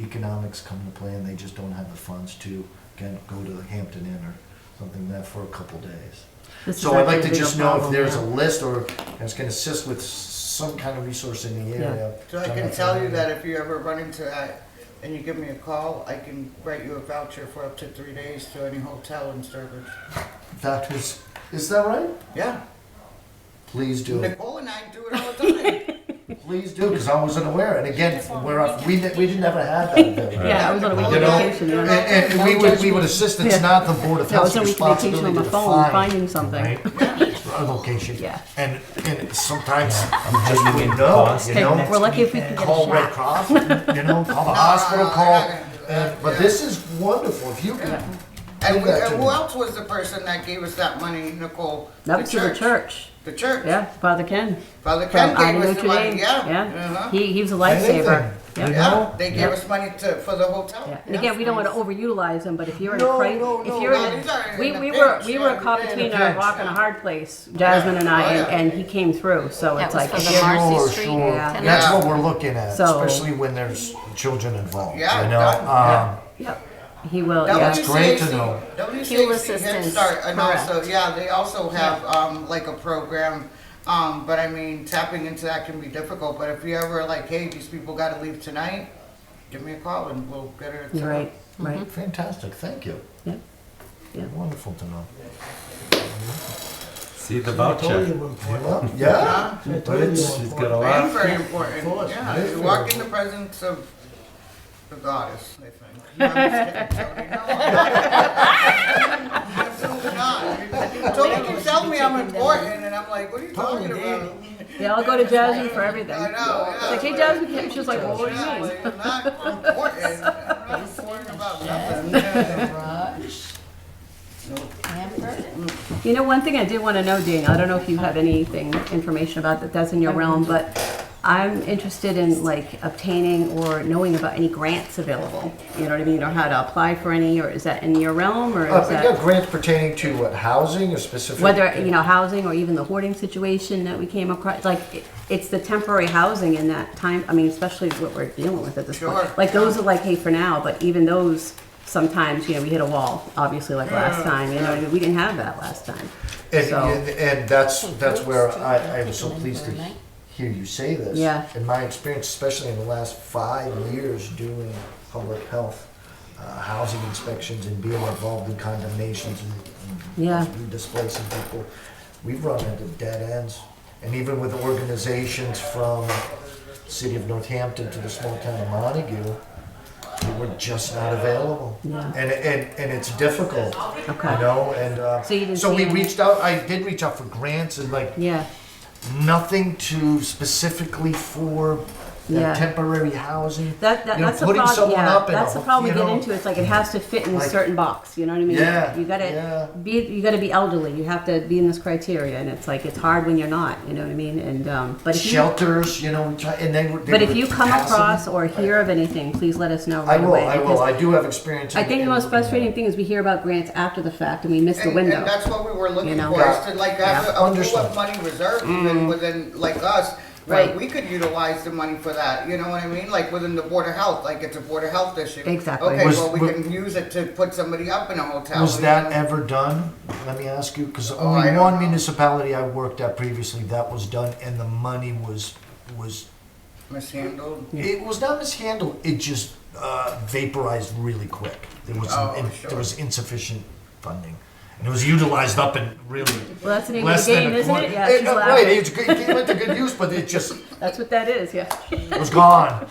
economics come into play and they just don't have the funds to again go to the Hampton Inn or something like that for a couple days. This is So I'd like actually to a bigger just know if problem, there's a yeah. list or that's can assist with some kind of resource in the Yeah. area. So I can tell you that if you ever run into that and you give me a call, I can write you a voucher for up to 3 days to any hotel in Sturbridge. Is that right? Yeah, Please do. Nicole and I do it all the time. Please do, because I wasn't aware. And again, we didn't ever have that ability. Yeah, I was on a week You know, vacation. and, Yeah. we would assist. It's not the Board of That was Health's a week vacation responsibility on the to phone, find, finding something. right? A location. Yeah. And sometimes I'm just hanging wouldn't in know. cost. You know, We're lucky if we can get a call Red shot. Cross. You know, call the hospital. no, Call. no, no, But yeah. this is wonderful. If you can. And, do that to who me. else was the person that gave us that money, Nicole? That was to the church. The church. Yeah, Father Ken. Father From Ken gave Ida us the Notre money. Dame. Yeah. Uh-huh. He was a lifesaver. Anything. Yeah. You Yeah, know? they gave us money for the hotel. Yeah. And again, we don't want to overutilize them, but if you're in No, a crisis, no, if no. you're No, in these are a, in we the were pinch, we were yeah, caught in the between a pinch, rock and a yeah. hard place, Jasmine and I, Oh, yeah. and he came through. So That it's was like for if the you're- Marcy Sure, Street. sure. Yeah. That's Yeah. what we're looking at, So- especially when there's children involved. Yeah, You know. yeah. Yep, he will. That's Yeah. great to know. Fuel WCAC assistance, Head Start, and correct. also, yeah, they also have, like a program, but I mean, tapping into that can be difficult, but if you ever like, hey, these people gotta leave tonight, give me a call and we'll get it. You're right. Right. Fantastic. Thank you. Yeah. Yeah. Wonderful to know. See the I told voucher. you we're important. Yeah. I told you She's we're got a important. lot. And very important, Of course, yeah, very you very walk in the presence of the goddess, I think. No, I'm just kidding, Tony. No, I'm not. Absolutely not. Tony can tell me I'm important, and I'm like, what are you talking about? Yeah, I'll go to Jasmine for everything. I know, It's yeah. like, hey, Jasmine, she's like, well, what do you Yeah, mean? like, I'm not important. I'm not important about nothing. Yeah. You know, one thing I did want to know, Dana, I don't know if you have anything, information about that's in your realm, but I'm interested in like obtaining or knowing about any grants available. You know what I mean? Or how to apply for any, or is that in your realm, or is We got that grants pertaining to what, housing or specific? whether, you know, housing or even the hoarding situation that we came across? Like, it's the temporary housing in that time, I mean, especially what we're dealing with at this Sure. point. Like, those are like, hey, for now, but even those, sometimes, you know, we hit a wall, obviously, like last time, you know what I mean? We didn't have that last time. And, So- and that's where I was so pleased to hear you say this. Yeah. In my experience, especially in the last 5 years doing public health, housing inspections and being involved in condemnations and Yeah. displacing people, we've run into dead ends. And even with organizations from the city of Northampton to the small town of Montague, they were just not available. Yeah. And it's difficult, Okay. you know, and So you didn't so see we any- reached out, I did reach out for grants and like Yeah, nothing to specifically for Yeah. temporary housing. that, You know, that's the putting problem, someone yeah, up in that's a- the problem we you get know, into, it's like it has to fit in a like- certain box, you know what I mean? Yeah, You gotta yeah. you gotta be elderly, you have to be in this criteria, and it's like, it's hard when you're not, you know what I mean? And, but if you, Shelters, you know, we try, and they were. but if you come across or hear of anything, please let us know I right will, away. I will, because I do have experience. I think the most frustrating thing is we hear about grants after the fact and we miss the And window. that's what we were looking You know? for, is to like have Yeah. a pool Understood. of money reserved even within, like us, where Right. we could utilize the money for that, you know what I mean? Like within the Board of Health, like it's a Board of Health issue. Exactly. Okay, Was- well, we was- can use it to put somebody up in a hotel. Was you that know? ever done? Let me ask you, because I only don't one know. municipality I worked at previously, that was done, and the money was, Mishandled? it was not mishandled, it just vaporized really quick. There was, Oh, sure. there was insufficient funding. And it was utilized up in really Well, that's the name of less the than game, a isn't quarter. it? Yeah, she's Right, laughing. it came into good use, but it just, That's what that is, yeah. it was gone.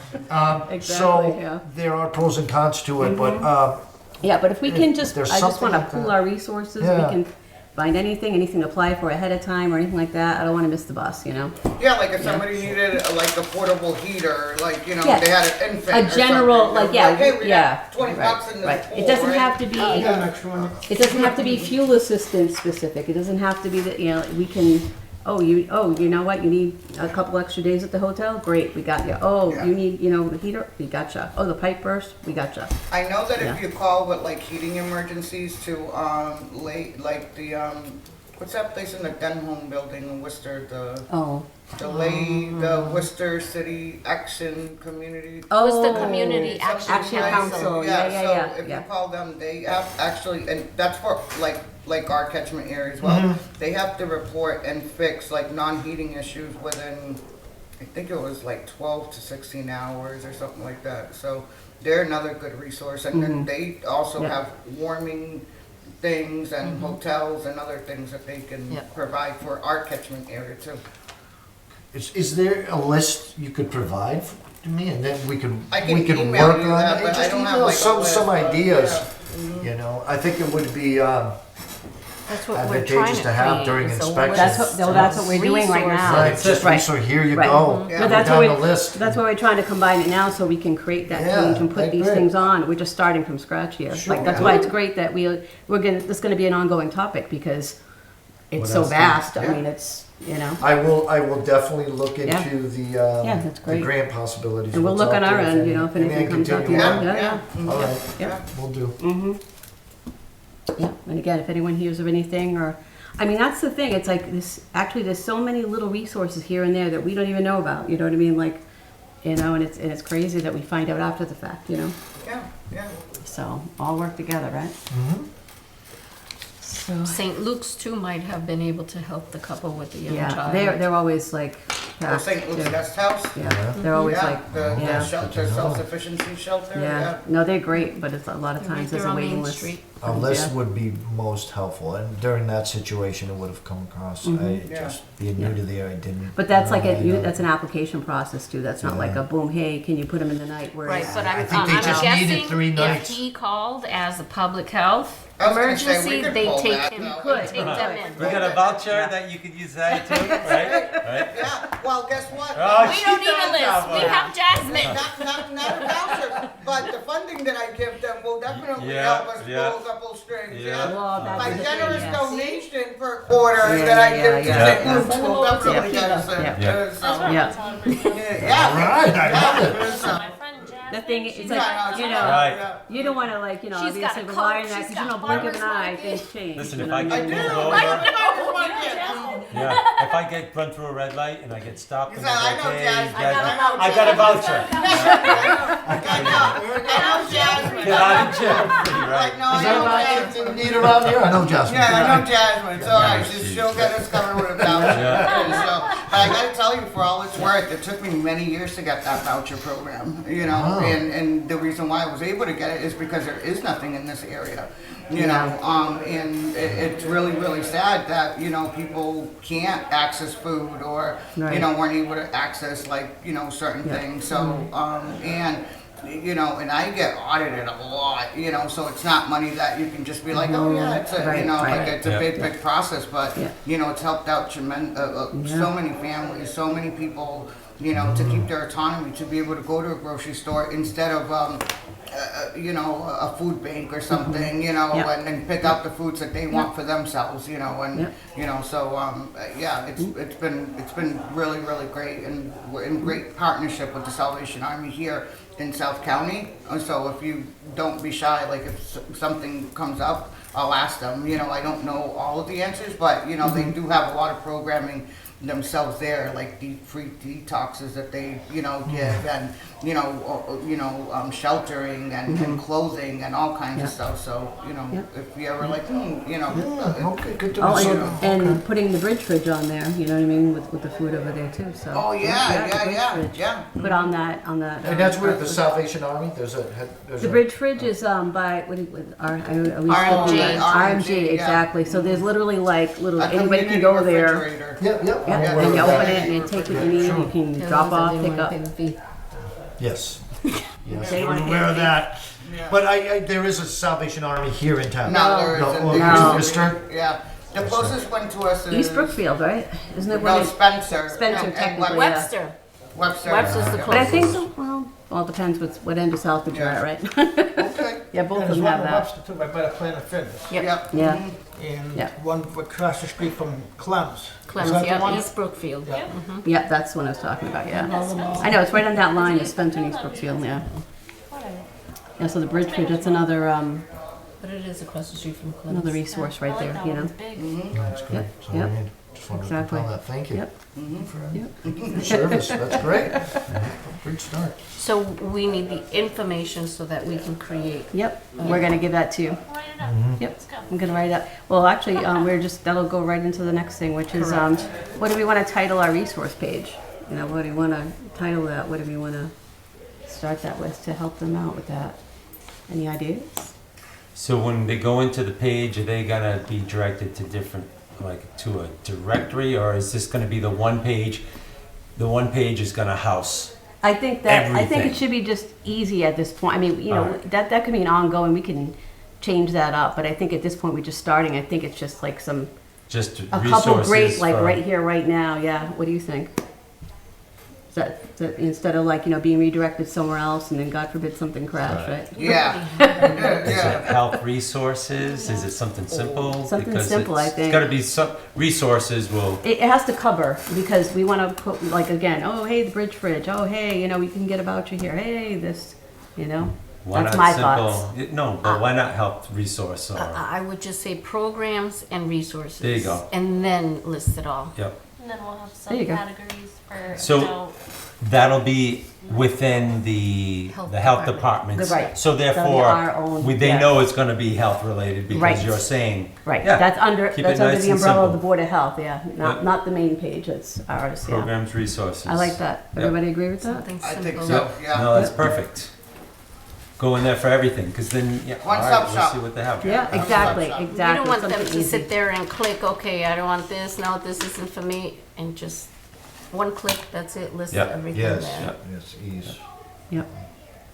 Exactly, So yeah. there are pros and cons to it, but Yeah, but if we can If just, there's I just something wanna like pool that. our resources, we Yeah. can find anything to apply for ahead of time or anything like that, I don't wanna miss the bus, you know? Yeah, like if somebody needed like a portable heater, like, you know, Yes. they had an infant A or general, something, like, they're yeah, hey, we yeah. got 20 right, bucks in this right. pool, It doesn't right? have to be, I got an extra one. it doesn't have to be fuel assistance specific, it doesn't have to be that, you know, we can, you know what, you need a couple extra days at the hotel, great, we got you. Oh, Yeah. you need, you know, the heater, we gotcha. Oh, the pipe burst, we gotcha. I know that Yeah. if you call with like heating emergencies to like the what's that place in the Denholm building in Worcester, Oh. the Worcester City Action Community. Was the Oh. Community Action Action Council. Council, yeah, yeah. So if yeah. you call them, they have actually, and that's for like our catchment area as well. Mm-hmm. They have to report and fix like non-heating issues within, I think it was like 12 to 16 hours or something like that. So they're another good resource, and then they also Mm-hmm. Yeah. have warming things and hotels and other things that they can Yep. provide for our catchment area too. Is there a list you could provide to me, and then we can I can we can email work you on that, it? but I Just don't have email like a some list, but, ideas. yeah. You know, I think it would be That's what we're trying advantageous to to have create, during is a inspection. That's what we're doing right now. right. Just Right. so here you Right. go. Yeah. But Go that's down what the list. That's why we're trying to combine it now, so we can create that Yeah, page and put I these agree. things on. We're just starting from scratch here. Sure. Like, that's why it's great that this is gonna be an ongoing topic, because it's What so else do- vast. I yeah. mean, it's, you know. I will definitely look Yeah. into the Yeah, that's the great. grant possibilities. And we'll what's look out on our there, end, you know, if and anything then comes up, continue you know. on. Yeah, Yeah. All right, Yeah. we'll do. Mm-hmm. Yeah, and again, if anyone hears of anything, or, I mean, that's the thing, it's like this, actually, there's so many little resources here and there that we don't even know about, you know what I mean? Like, you know, and it's crazy that we find out after the fact, you know? Yeah, yeah. So, all work together, right? Mhm. So, St. Luke's too might have been able to help the couple with the young yeah, child. they're always like, Or packed, St. Luke's too. Guest House. Yeah, they're always Yeah, like, the yeah. shelter, self-sufficiency shelter, yeah, yeah. no, they're great, but it's a lot of They're right times there's there a on waiting Main list. Street. A list Yeah. would be most helpful, and during that situation, it would have come across. I Yeah. just being new Yeah. to there, I didn't. But that's like really know. that's an application process too, that's not like Yeah. a boom, hey, can you put them in the night where? Right, but I I'm think they just guessing needed 3 if nights. he called as a public health I was gonna say, we emergency, could they pull take that, him, though. could take them in. We got a voucher that you could use that too, right? Right? Yeah, well, guess what? Oh, We she don't need does a list, have we one. have Jasmine. Not a voucher, but the funding that I give them will definitely Yeah, help us yeah. pull a couple strings, Yeah. yeah. Well, that's My the thing, generous yes. donation per quarter Yeah, that I yeah, give to yeah, St. yeah. Luke's will definitely Yeah. get us in. Yeah. Yeah. That's what I'm Yeah. telling her. Yeah. All right, I love it. Yeah. So my friend Jasmine, The thing, she's it's got like, a you ton know, of- Right. you don't wanna like, you know, She's got obviously a rely on coach, that, she's cause you know, got blink of an farmer's eye, market. things change. Listen, you if know I what get mean? pulled do. over, Like, I yeah, if I get run through a red light and I get stopped, You and said, I'm I like, know, hey, Jasmine. Jasmine, I got a voucher. know Jasmine. Get out of jail free, Like, right? no, I know Jasmine. You need around here? I know Jasmine. Yeah, I know Jasmine. It's all right. she's- She'll get us covered with a voucher. Yeah. So, but I gotta tell you, for all it's worth, it took me many years to get that voucher program. You know, Oh. and the reason why I was able to get it is because there is nothing in this area. You know, and it's really, really sad that, you know, people can't access food or, you Right. know, weren't able to access, like, you know, certain Yeah. things. So, and, you know, and I get audited a lot, you know, so it's not money that you can just be like, oh, yeah, it's a, Right, you know, right. like it's a Yeah. big process, but, Yeah. you know, it's helped out Yeah. so many families, so many people, you know, to keep their autonomy, to be able to go to a grocery store instead of, you know, a food bank or something, you know, Mm-hmm. Yeah. and pick out the foods that they want for themselves, you know, and Yeah. you know, so yeah, it's been really, really great, and we're in great partnership with the Salvation Army here in South County. So if you don't be shy, like if something comes up, I'll ask them. You know, I don't know all of the answers, but you know, they do have a lot of programming themselves there, like the free detoxes that they, you know, give, and sheltering and clothing and all kinds Yeah. of stuff. So you know, Yeah. if you ever like, you know, Okay, good to Oh, know. and putting the bridge fridge on there, you know what I mean, with the food over there too, so. oh the bridge yeah. fridge. Put on that. And that's where the Salvation Army, there's a. The bridge fridge is by what are we RMG, RMG, yeah. exactly. So there's literally like little A anybody can community go there. refrigerator. Yep, yep. Yeah, I'm Yeah, aware and you of open that. it and you take what you need. You can drop off, pick up. Yes. Yes, They I'm want aware of anything. that. Yeah. But there is a Salvation Army here in town. No, there No, isn't. well, No. Worcester? Yeah, the closest one to us is East Brookfield, right? Isn't it No, where? Spencer. Spencer, and technically, Webster. Webster. Webster's the Yeah. But I think closest. well, it depends what end of Southbridge you're at, right? Okay. Yeah, both And of there's them one have in that. Webster too, right by the Planet Fitness. Yep. Yep. Yeah. And Yeah. one across the street from Clem's. Clemens, Is that the yeah, one? East Brookfield. Yeah. Yeah, that's the one I was talking about. Yeah. I know it's right on that line of Spencer and East Brookfield. Yeah. Yeah. So the bridge fridge, that's another But it is across the street from Clemens. another resource right there. You know. That's good. Yep, That's all I yep. need. Just wanted Exactly. to tell that. Thank you. Yep. For your service. That's great. Great start. So we need the information so that we can create. Yep. We're gonna give that to you. Write it up. Yep. Let's go. I'm gonna write it up. Well, actually, that'll go right into the next thing, which is what do we want to title our resource page? You know, what do we want to title that? What do we want to start that with to help them out with that? Any ideas? So when they go into the page, are they gonna be directed to different, like to a directory, or is this gonna be the one page? The one page is gonna house. I think that, I think Everything. it should be just easy at this point. I mean, you know, Alright. that could be an ongoing, we can change that up, but I think at this point, we're just starting. I think it's just like Just a couple great, resources like for- right here, right now, yeah. What do you think? Is that instead of like, you know, being redirected somewhere else and then God forbid something crash, right? Yeah. Is Yeah. it health resources? Is it something simple? Something Because simple, I it's think. gotta be some, resources will, It has to cover, because we want to put, like, again, oh, hey, the bridge fridge, oh, hey, you know, we can get a voucher here, hey, this, you know? why That's not my simple? thoughts. No, but why not health resource or, I would just say programs and resources. There you go. And then list it all. yep. And then we'll have There you some go. categories for So- adult. That'll be within the Health health department. departments. Right. So That'll be therefore, our own, they yeah. know it's gonna be health related Right. because you're saying, Right, Yeah, that's under, keep it that's under nice the and umbrella of simple. the Board of Health, yeah, not, Yep. not the main page, that's ours, yeah. programs, resources. I like that. Yep. Everybody agree with that? Something I simple. think so, yeah. No, that's perfect. Go in there for everything, because then, yeah, all One right, stop we'll shop. see what they have. Yeah, exactly, You don't exactly. You don't want them something to easy. sit there and click, okay, I don't want this, no, this isn't for me, and just one click, that's it, list Yep. everything Yes, there. yes, ease. Yep,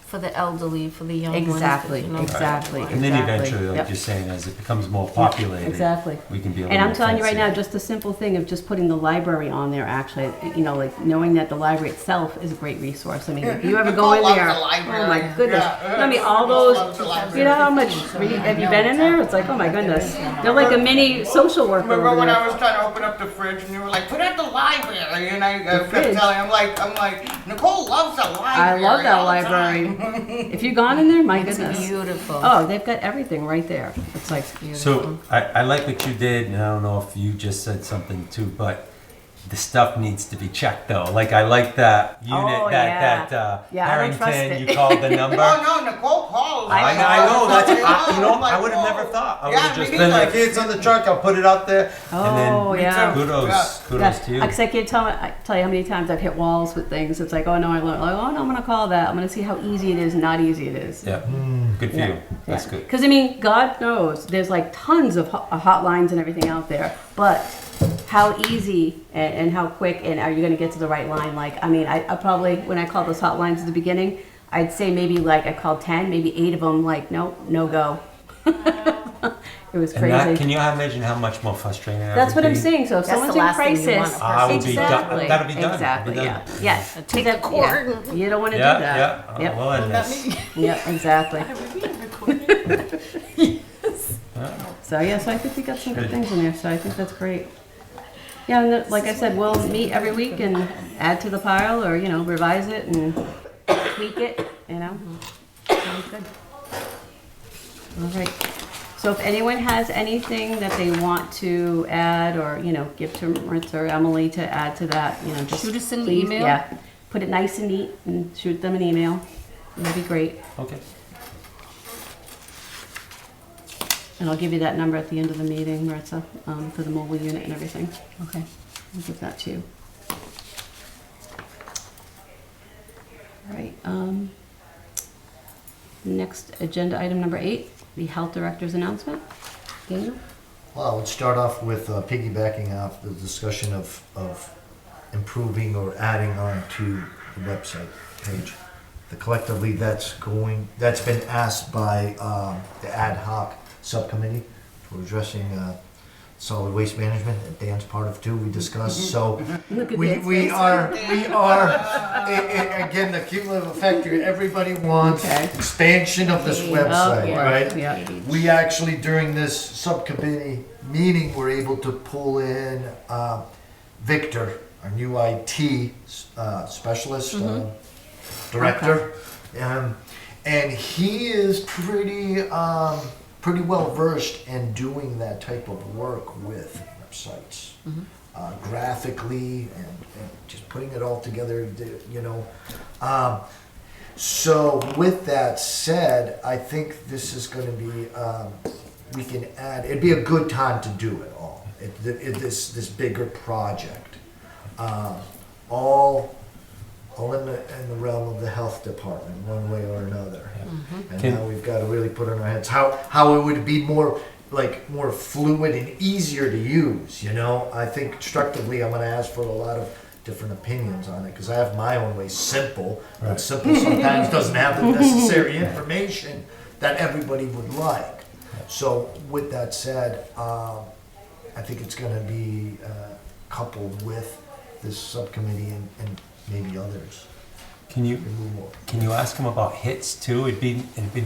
For the elderly, for the young ones. exactly, you know. exactly, And then exactly. eventually, like Yep. you're saying, as it becomes more populated, Exactly. we can be a little And I'm more telling you right fancy. now, just the simple thing of just putting the library on there, actually, you know, like knowing that the library itself is a great resource. I mean, if you ever go in Nicole there, loves the library. oh my goodness. Yeah. I mean, all Nicole those, loves the library. you know how much, have you been in there? It's like, oh my goodness. They're like a mini social worker Remember over when I there. was trying to open up the fridge and you were like, put it at the library, and I kept fridge? telling, I'm like, Nicole loves the library. I love that all the library. time. If you've gone in there, my It's goodness. beautiful. Oh, they've got everything right there. It's like, So I like what you did, and I don't know if you just said something too, but the stuff needs to be checked though. Like I like that unit, Oh, yeah. that Yeah, I don't trust Harrington. it. You called the number. Oh no, Nicole calls. I know. That's you know. I'm like, I would have whoa. never thought. I would Yeah, have me just neither. been like, "Hey, it's on the truck. I'll put it out there." Oh, and then yeah. kudos, Yeah. kudos to you. Because I can't tell you how many times I've hit walls with things. It's like, oh no, I learned. Like, oh no, I'm gonna call that. I'm gonna see how easy it is, and not easy it is. Yeah, good for Yeah. you. That's good. Because I mean, God knows there's like tons of hotlines and everything out there, but how easy and how quick and are you going to get to the right line? Like, I mean, I probably when I called those hotlines at the beginning, I'd say maybe like I called 10, maybe 8 of them like nope, no go. It was And that, crazy. can you imagine how much more frustrating that That's would what I'm be? saying. So if That's someone's the in last thing you want crisis, a I would be done. exactly, That'll be done. exactly, Be done. yeah, yes. Take That- the cord. yeah. You don't want to Yeah, do that. yeah. Yep. Well, and this. Yeah, exactly. Are we being recorded? So yeah, so I think we got some good Good. things in there. So I think that's great. Yeah, and like I said, we'll meet every week and add to the pile, or you know, revise it and tweak it. You know, sounds good. All right. So if anyone has anything that they want to add, or you know, give to Maritza or Emily to add to that, you know, just Shoot us an please, email. Yeah, put it nice and neat and shoot them an email. That'd be great. Okay. And I'll give you that number at the end of the meeting, Maritza, for the mobile unit and everything. Okay, I'll give that to you. All right, next agenda item number 8, the health director's announcement. Daniel? Well, let's start off with piggybacking off the discussion of improving or adding on to the website page. Collectively, that's been asked by the ad hoc subcommittee for addressing solid waste management that Dan's part of too, we discussed. So Look at we this. are again, the cumulative effect here, everybody wants Okay. expansion of this Oh, website, yeah, right? yeah. We actually, during this subcommittee meeting, were able to pull in Victor, our new IT specialist, director. And he is pretty well versed in doing that type of work with websites. Graphically and just putting it all together, you know. So with that said, I think this is going to be, we can add, it'd be a good time to do it all, this bigger project. All all in the realm of the health department, one way or another. And Can- now we've got to really put in our heads how it would be more fluid and easier to use. You know, I think constructively, I'm going to ask for a lot of different opinions on it because I have my own way. Simple, but Right. simple sometimes doesn't have the necessary information that everybody would like. So with that said, I think it's going to be coupled with this subcommittee and maybe others. Can you can you ask him about hits too? It'd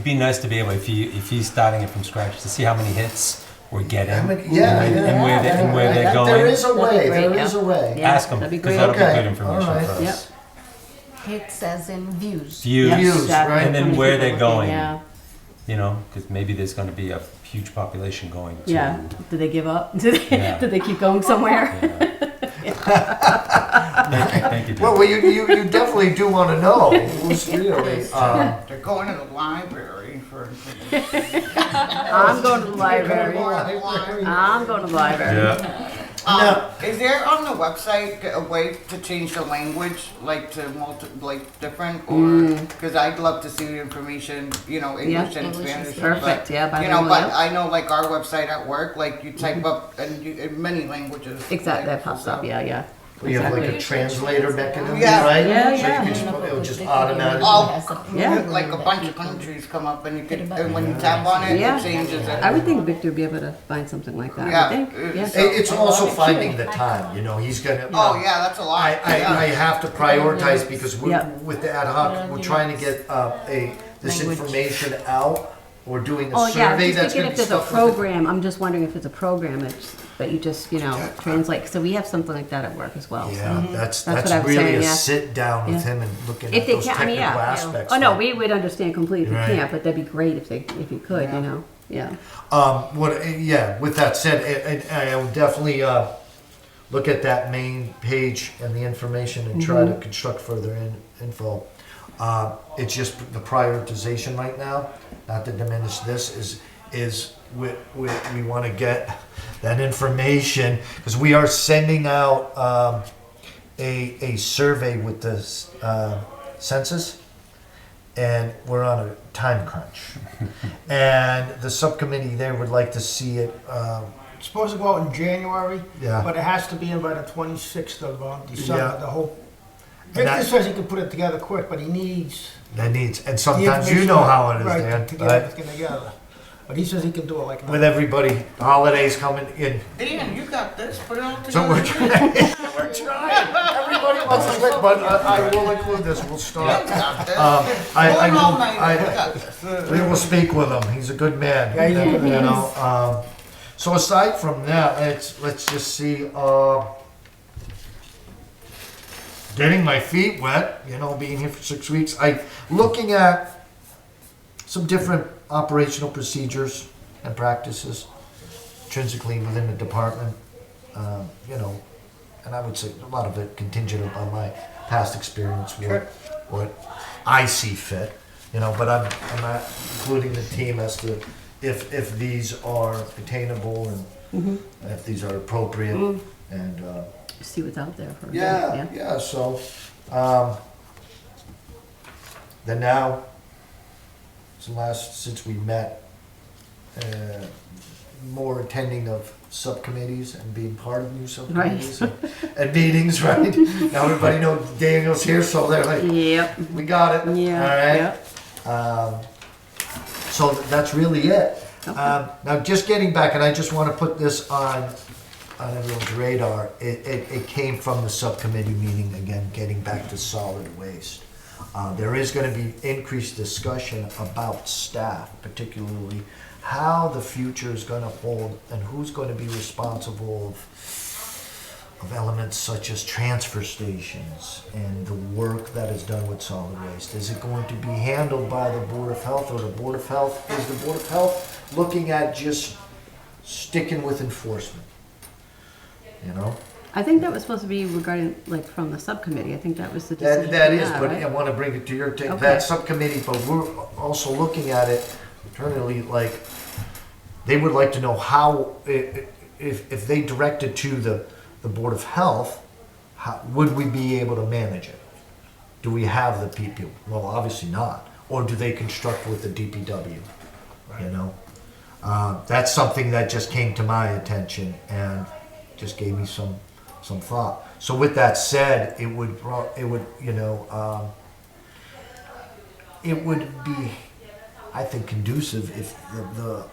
be nice to be able, if he's starting it from scratch, to see how many hits we're getting. And where they're going. There is a way. That'd be great, There is a way. Yeah, Ask him, that'd be because great. that'll be Okay, good information all right. for us. Yep. Hits as in views. Views, Yep, Views, exactly. right. and then How many where people they're looking, going. Yeah, You know, because maybe there's going to be a huge population going to. yeah. Did they give up? Did they, Yeah. did they keep going somewhere? Thank you. Well, you definitely do want to know who's really. They're going to the library for. I'm going to the library. Library. I'm going to the library. Yeah. Is there on the website a way to change the language, like to different, or because I'd love to see the information, you know, English and English and Spanish. Perfect, but, yeah, You know, bilingual, but yeah. I know like our website at work, like you type up and in many languages. Exactly, like, that pops so- up. Yeah, yeah. You have like a Exactly. translator mechanism, Yeah. right? Yeah, So yeah. you can just, it'll just automatically. Oh, Yeah. like a bunch of countries come up and you can, and when you tap on it, Yeah. it changes it. I would think Victor would be able to find something like that. Yeah. I think. Yeah. It's also finding the time, you know, he's gonna. Oh yeah, that's a lot. I Yeah. have to prioritize because Yeah. with the ad hoc, we're trying to get this Language. information out. We're doing a Oh yeah, survey just that's thinking gonna if be there's a stuff with it. program. I'm just wondering if it's a program that you just translate. So we have something like that at work as well. so. Yeah, that's That's what I was really saying, a yeah. sit down with Yeah. him and looking If at they those can, I mean, technical yeah. aspects. Oh no, like- we would understand completely if Right. we can't, but that'd be great if you could, Yeah. you know. Yeah. With that said, I will definitely look at that main page and the information and try to construct further info. It's just the prioritization right now, not to diminish this, is we want to get that information because we are sending out a survey with the census. And we're on a time crunch. And the subcommittee there would like to see it, It's supposed to go out in January, yeah. but it has to be in by the 26th of December, Yeah. the whole. And Victor that- says he can put it together quick, but he needs. That needs, and the sometimes you information know how it is, right, Dan, to get right? everything together. But he says he can do it like. With everybody, holidays coming in, Dan, you got this. Put it all together. so we're trying, we're trying. Everybody wants to quit, but I will include this, we'll You start. got this. I Going all will, night, you got this. we will speak with him, he's a good man. Yeah, he's a good You man. know, so aside from that, let's just see, getting my feet wet, you know, being here for 6 weeks, looking at some different operational procedures and practices intrinsically within the department, you know, and I would say a lot of it contingent upon my past experience, what I see fit, you know, but I'm not including the team as to if these are attainable and if these are appropriate and, See what's out there for yeah, so, then now, since we met, more attending of subcommittees and being part of new subcommittees and meetings, right? Now everybody knows Daniel's here, so they're like, Yep. we got it, Yeah. all right? Yep. So that's really it. Okay. Now, just getting back, and I just want to put this on everyone's radar, it came from the subcommittee meeting, again, getting back to solid waste. There is going to be increased discussion about staff, particularly how the future is going to hold and who's going to be responsible of elements such as transfer stations and the work that is done with solid waste. Is it going to be handled by the Board of Health, or the Board of Health? Is the Board of Health looking at just sticking with enforcement? You know? I think that was supposed to be regarding, like, from the subcommittee. I think that was the decision. That from is, but right? I want to bring it to your take, Okay. that subcommittee, but we're also looking at it internally, like, they would like to know how, if they direct it to the Board of Health, would we be able to manage it? You know, and that's, Mm-hmm. that's really the, the question. Is it going to be handled by the Board of Health, or the Board of Health looking at just sticking with enforcement? You know? I think that was the decision from the subcommittee. do we have the people? Well, obviously not. Or do they construct with the DPW? You know? That's something that just came to my attention and just gave me some thought. So with that said, it would, you know, it would be, I think, conducive if the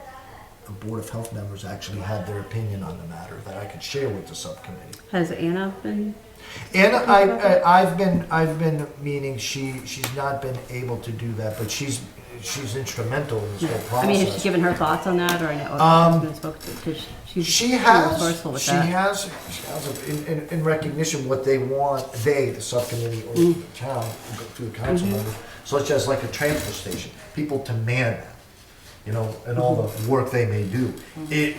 Board of Health members actually had their opinion on the matter that I could share with the subcommittee. Has Anna been? And I've been meaning she's not been able to do that, but she's instrumental in this whole process. I mean, has she given her thoughts on that, or I know has been spoken to? 'Cause she's She pretty has, resourceful with that. in recognition what they want, the subcommittee or the town, through the council members, such as like a transfer station, people to man that, you know, and all the work they may do.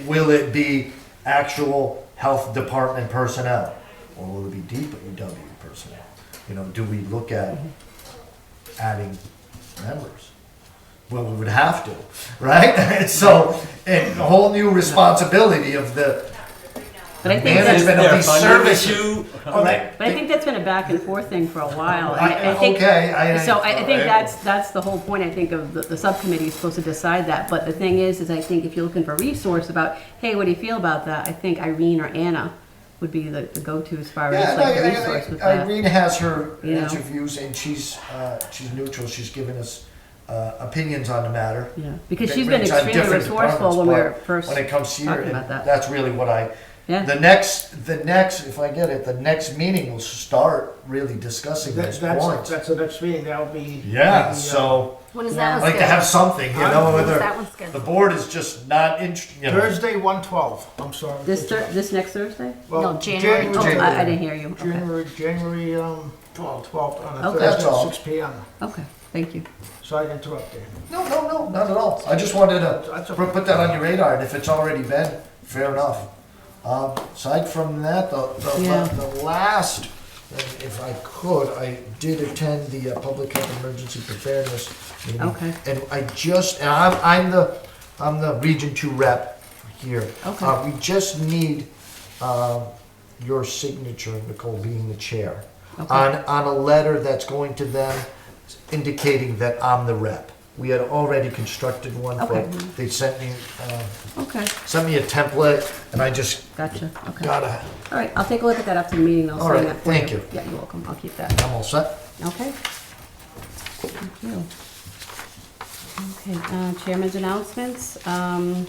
Will it be actual health department personnel, or will it be DPW personnel? You know, do we look at adding members? Well, we would have to, right? So, and a whole new responsibility of the But I think that's, management of these services. but I think that's been a back and forth thing for a while. And I think, Okay, so I think that's the whole point. I think of the subcommittee is supposed to decide that. But the thing is I think if you're looking for resource about, hey, what do you feel about that? I think Irene or Anna would be the go-to as far as like the resource with that. Irene has her You know? interviews and she's neutral. She's given us opinions on the matter. Yeah, because That she's been brings on extremely different resourceful when we were departments, first but when it comes here, talking about that. that's really what Yeah. the next, if I get it, the next meeting will start really discussing those points. That's the next meeting, that'll be. Yeah, so When is Yeah. that I'd one like to have scheduled? something, you know, When is whether that one the scheduled? board is just not interested, you know. Thursday, 1/12, I'm sorry. This next Thursday? Well, No, January Oh, 12th. I didn't hear you. Okay. January 12th on a Okay. That's Thursday all. at 6 PM. Okay, thank you. Sorry to interrupt you. No, not at all. I just wanted to That's okay. put that on your radar, and if it's already been, fair enough. Aside from that, Yeah. the last, and if I could, I did attend the Public Health Emergency Preparedness meeting. Okay. And I'm the Region 2 rep here. Okay. We just need your signature, Nicole, being the chair, Okay. on a letter that's going to them indicating that I'm the rep. We had already constructed one, Okay. but they sent me Okay, a template, and I just gotcha, okay. gotta, All right, I'll take a look at that after the meeting, I'll All sign right, that for you. thank you. Yeah, you're welcome, I'll keep that. I'm all set. Okay. Thank you. Okay, chairman's announcements. Don't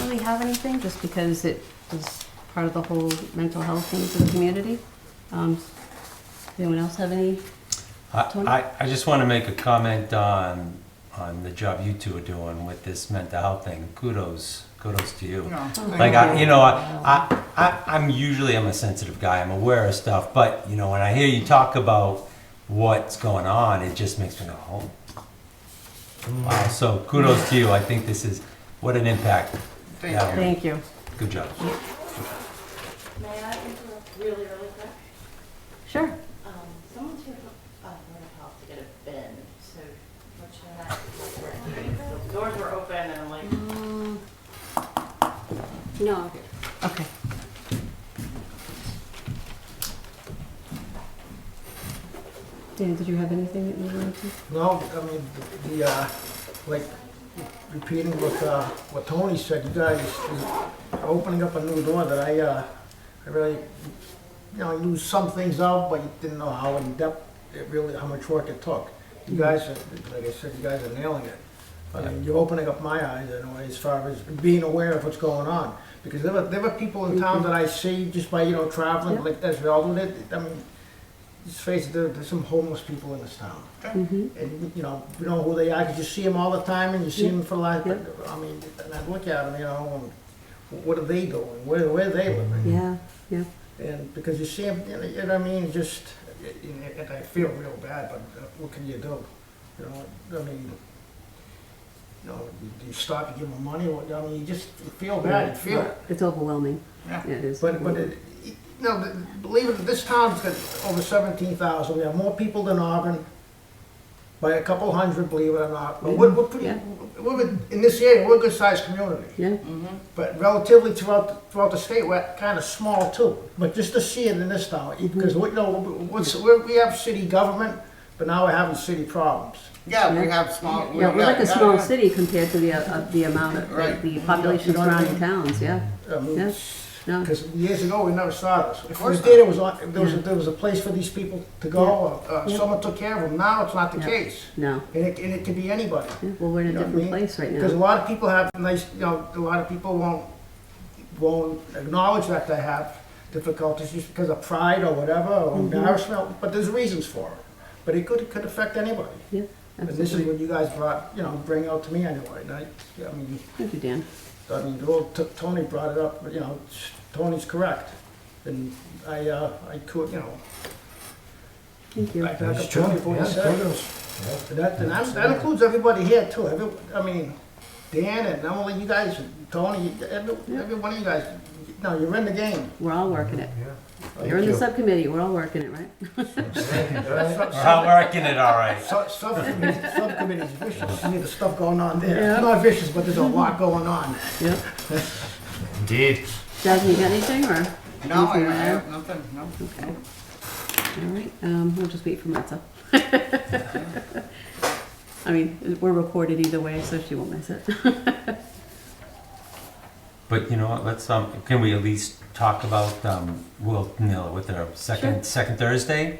really have anything, just because it was part of the whole mental health things in the community. Does anyone else have any? Tony? I just want to make a comment on the job you two are doing with this mental health thing. Kudos to you. Like, I'm a sensitive guy. I'm aware of stuff, but you know, when I hear you talk about what's going on, it just makes me go, oh, wow. So kudos to you. I think this is what an impact. Thank you. Good job. May I interrupt really quick? Sure. Someone's here from North Health to get a bin, so what should I, the doors were open and I'm like, No, Okay. Dan, did you have anything that you wanted to? No, I mean, like, repeating what Tony said, you guys is opening up a new door that I really, I knew some things of, but you didn't know how in depth how much work it took. You guys, like I said, you guys are nailing it. I mean, you're opening up my eyes in a way as far as being aware of what's going on. Because there were people in town that I see just by, traveling, Yeah. like as we all do it. I mean, let's face it, there's some homeless people in this town. Mm-hmm. And, we know who they are, because you see them all the time, and you see Yeah. them for life. Yeah. I mean, and I look at them, and what are they doing? Where are they living? Yeah, yeah. And because you see them, you know what I mean, just, and I feel real bad, but what can you do? I mean, do you stop, you give them money? I mean, you feel bad, you feel it. It's overwhelming. Yeah. Yeah, it is. But believe it, this town's got over 17,000. We have more people than Auburn. by a couple hundred, believe it or not. But we're pretty, Yeah. in this area, we're a good sized community. Yeah, But relatively throughout the state, we're kind of small too. But just to see it in this town, because we we have city government, but now we're having city problems. Yeah, we have small. yeah, we're like a small yeah. city compared to the amount of, Right. the population You know what I surrounding mean? towns, yeah. Yeah. No. Because years ago, we never saw this. If we course did, there was a place for these people to go, Yeah. someone took care of them. Now it's not the Yeah. case. No, And it could be anybody. yeah, well, we're in a You know what I different mean? place right Because a now. lot of people have nice, a lot of people won't acknowledge that they have difficulties just because of pride or whatever, or embarrassment, but there's reasons for it. But it could affect anybody. Yeah, And this is absolutely. what you guys bring out to me anyway. And I mean, Thank you, Dan. well, Tony brought it up, but, Tony's correct. And I could, Thank you. I back up It's true. Tony for what he Yeah, said. kudos. And that includes everybody here too. I mean, Dan and not only you guys, Tony, every one of you guys, you're in the game. We're all working it. Yeah. You're in the Thank subcommittee, we're all working it, right? We're all working it all right. Subcommittee's vicious. I mean, there's stuff going on there. Yeah. Not vicious, but there's a lot going on. Yeah. Indeed. Jasmine, you got anything, or? No, I Anything to add? have nothing, no. Okay. All right, we'll just wait for Matza. I mean, we're recorded either way, so she won't miss it. But you know what, let's, can we at least talk about, Will Nilla with their second Thursday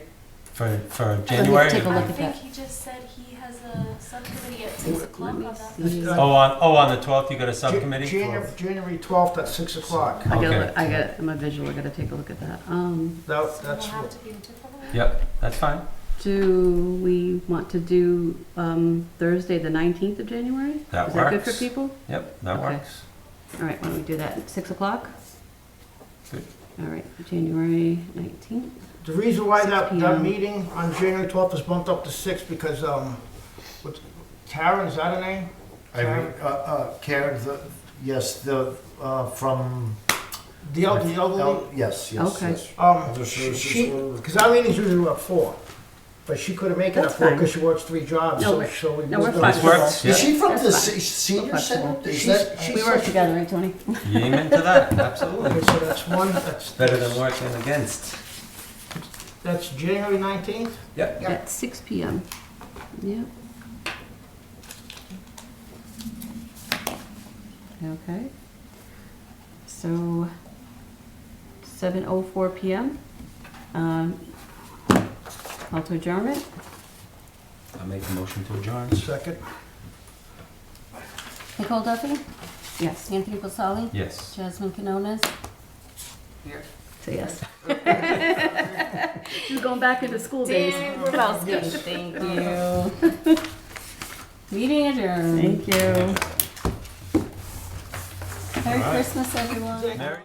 for January? take a I look at think that. he just said he has a subcommittee at 6 o'clock on Let that. me see. Oh, on the 12th, you got a subcommittee? January 12th at 6 o'clock. Okay. I'm a visual, I gotta take a look at that. That's We'll have to be different. Yep, that's fine. Do we want to do, Thursday, the 19th of January? That Is that good for works. people? Yep, that Okay. works. All right, why don't we do that at 6 o'clock? Good. All right, January 19th. The reason why 6 that p.m. meeting on January 12th was bumped up to 6 because, Karen, is that her name? Karen, yes, from. The elderly? Yes, Okay. yes. Other She, services. because our meetings usually were at 4, but she couldn't make it at That's 4 fine. because she works 3 jobs. No, so we're- so we no, moved we're on fine. to This works. Is she from That's the fine. senior Okay. center? Is She's- that? she's We work together, right, Tony? You aim into that, absolutely. Okay, so that's one, Better than working against. that's January 19th? Yep. Yeah. At 6 p.m. Yep. Okay. So, 7:04 p.m. Call to adjournment. I'll make a motion to adjourn. Second. Nicole Duffy? Yes. Anthony Vasali? Yes. Jasmine Canonas? Here. Say yes. She's going back into school days. Dan Grabowski. Thank you. Meeting adjourned. Thank you. Merry All right. Christmas, everyone. Mary?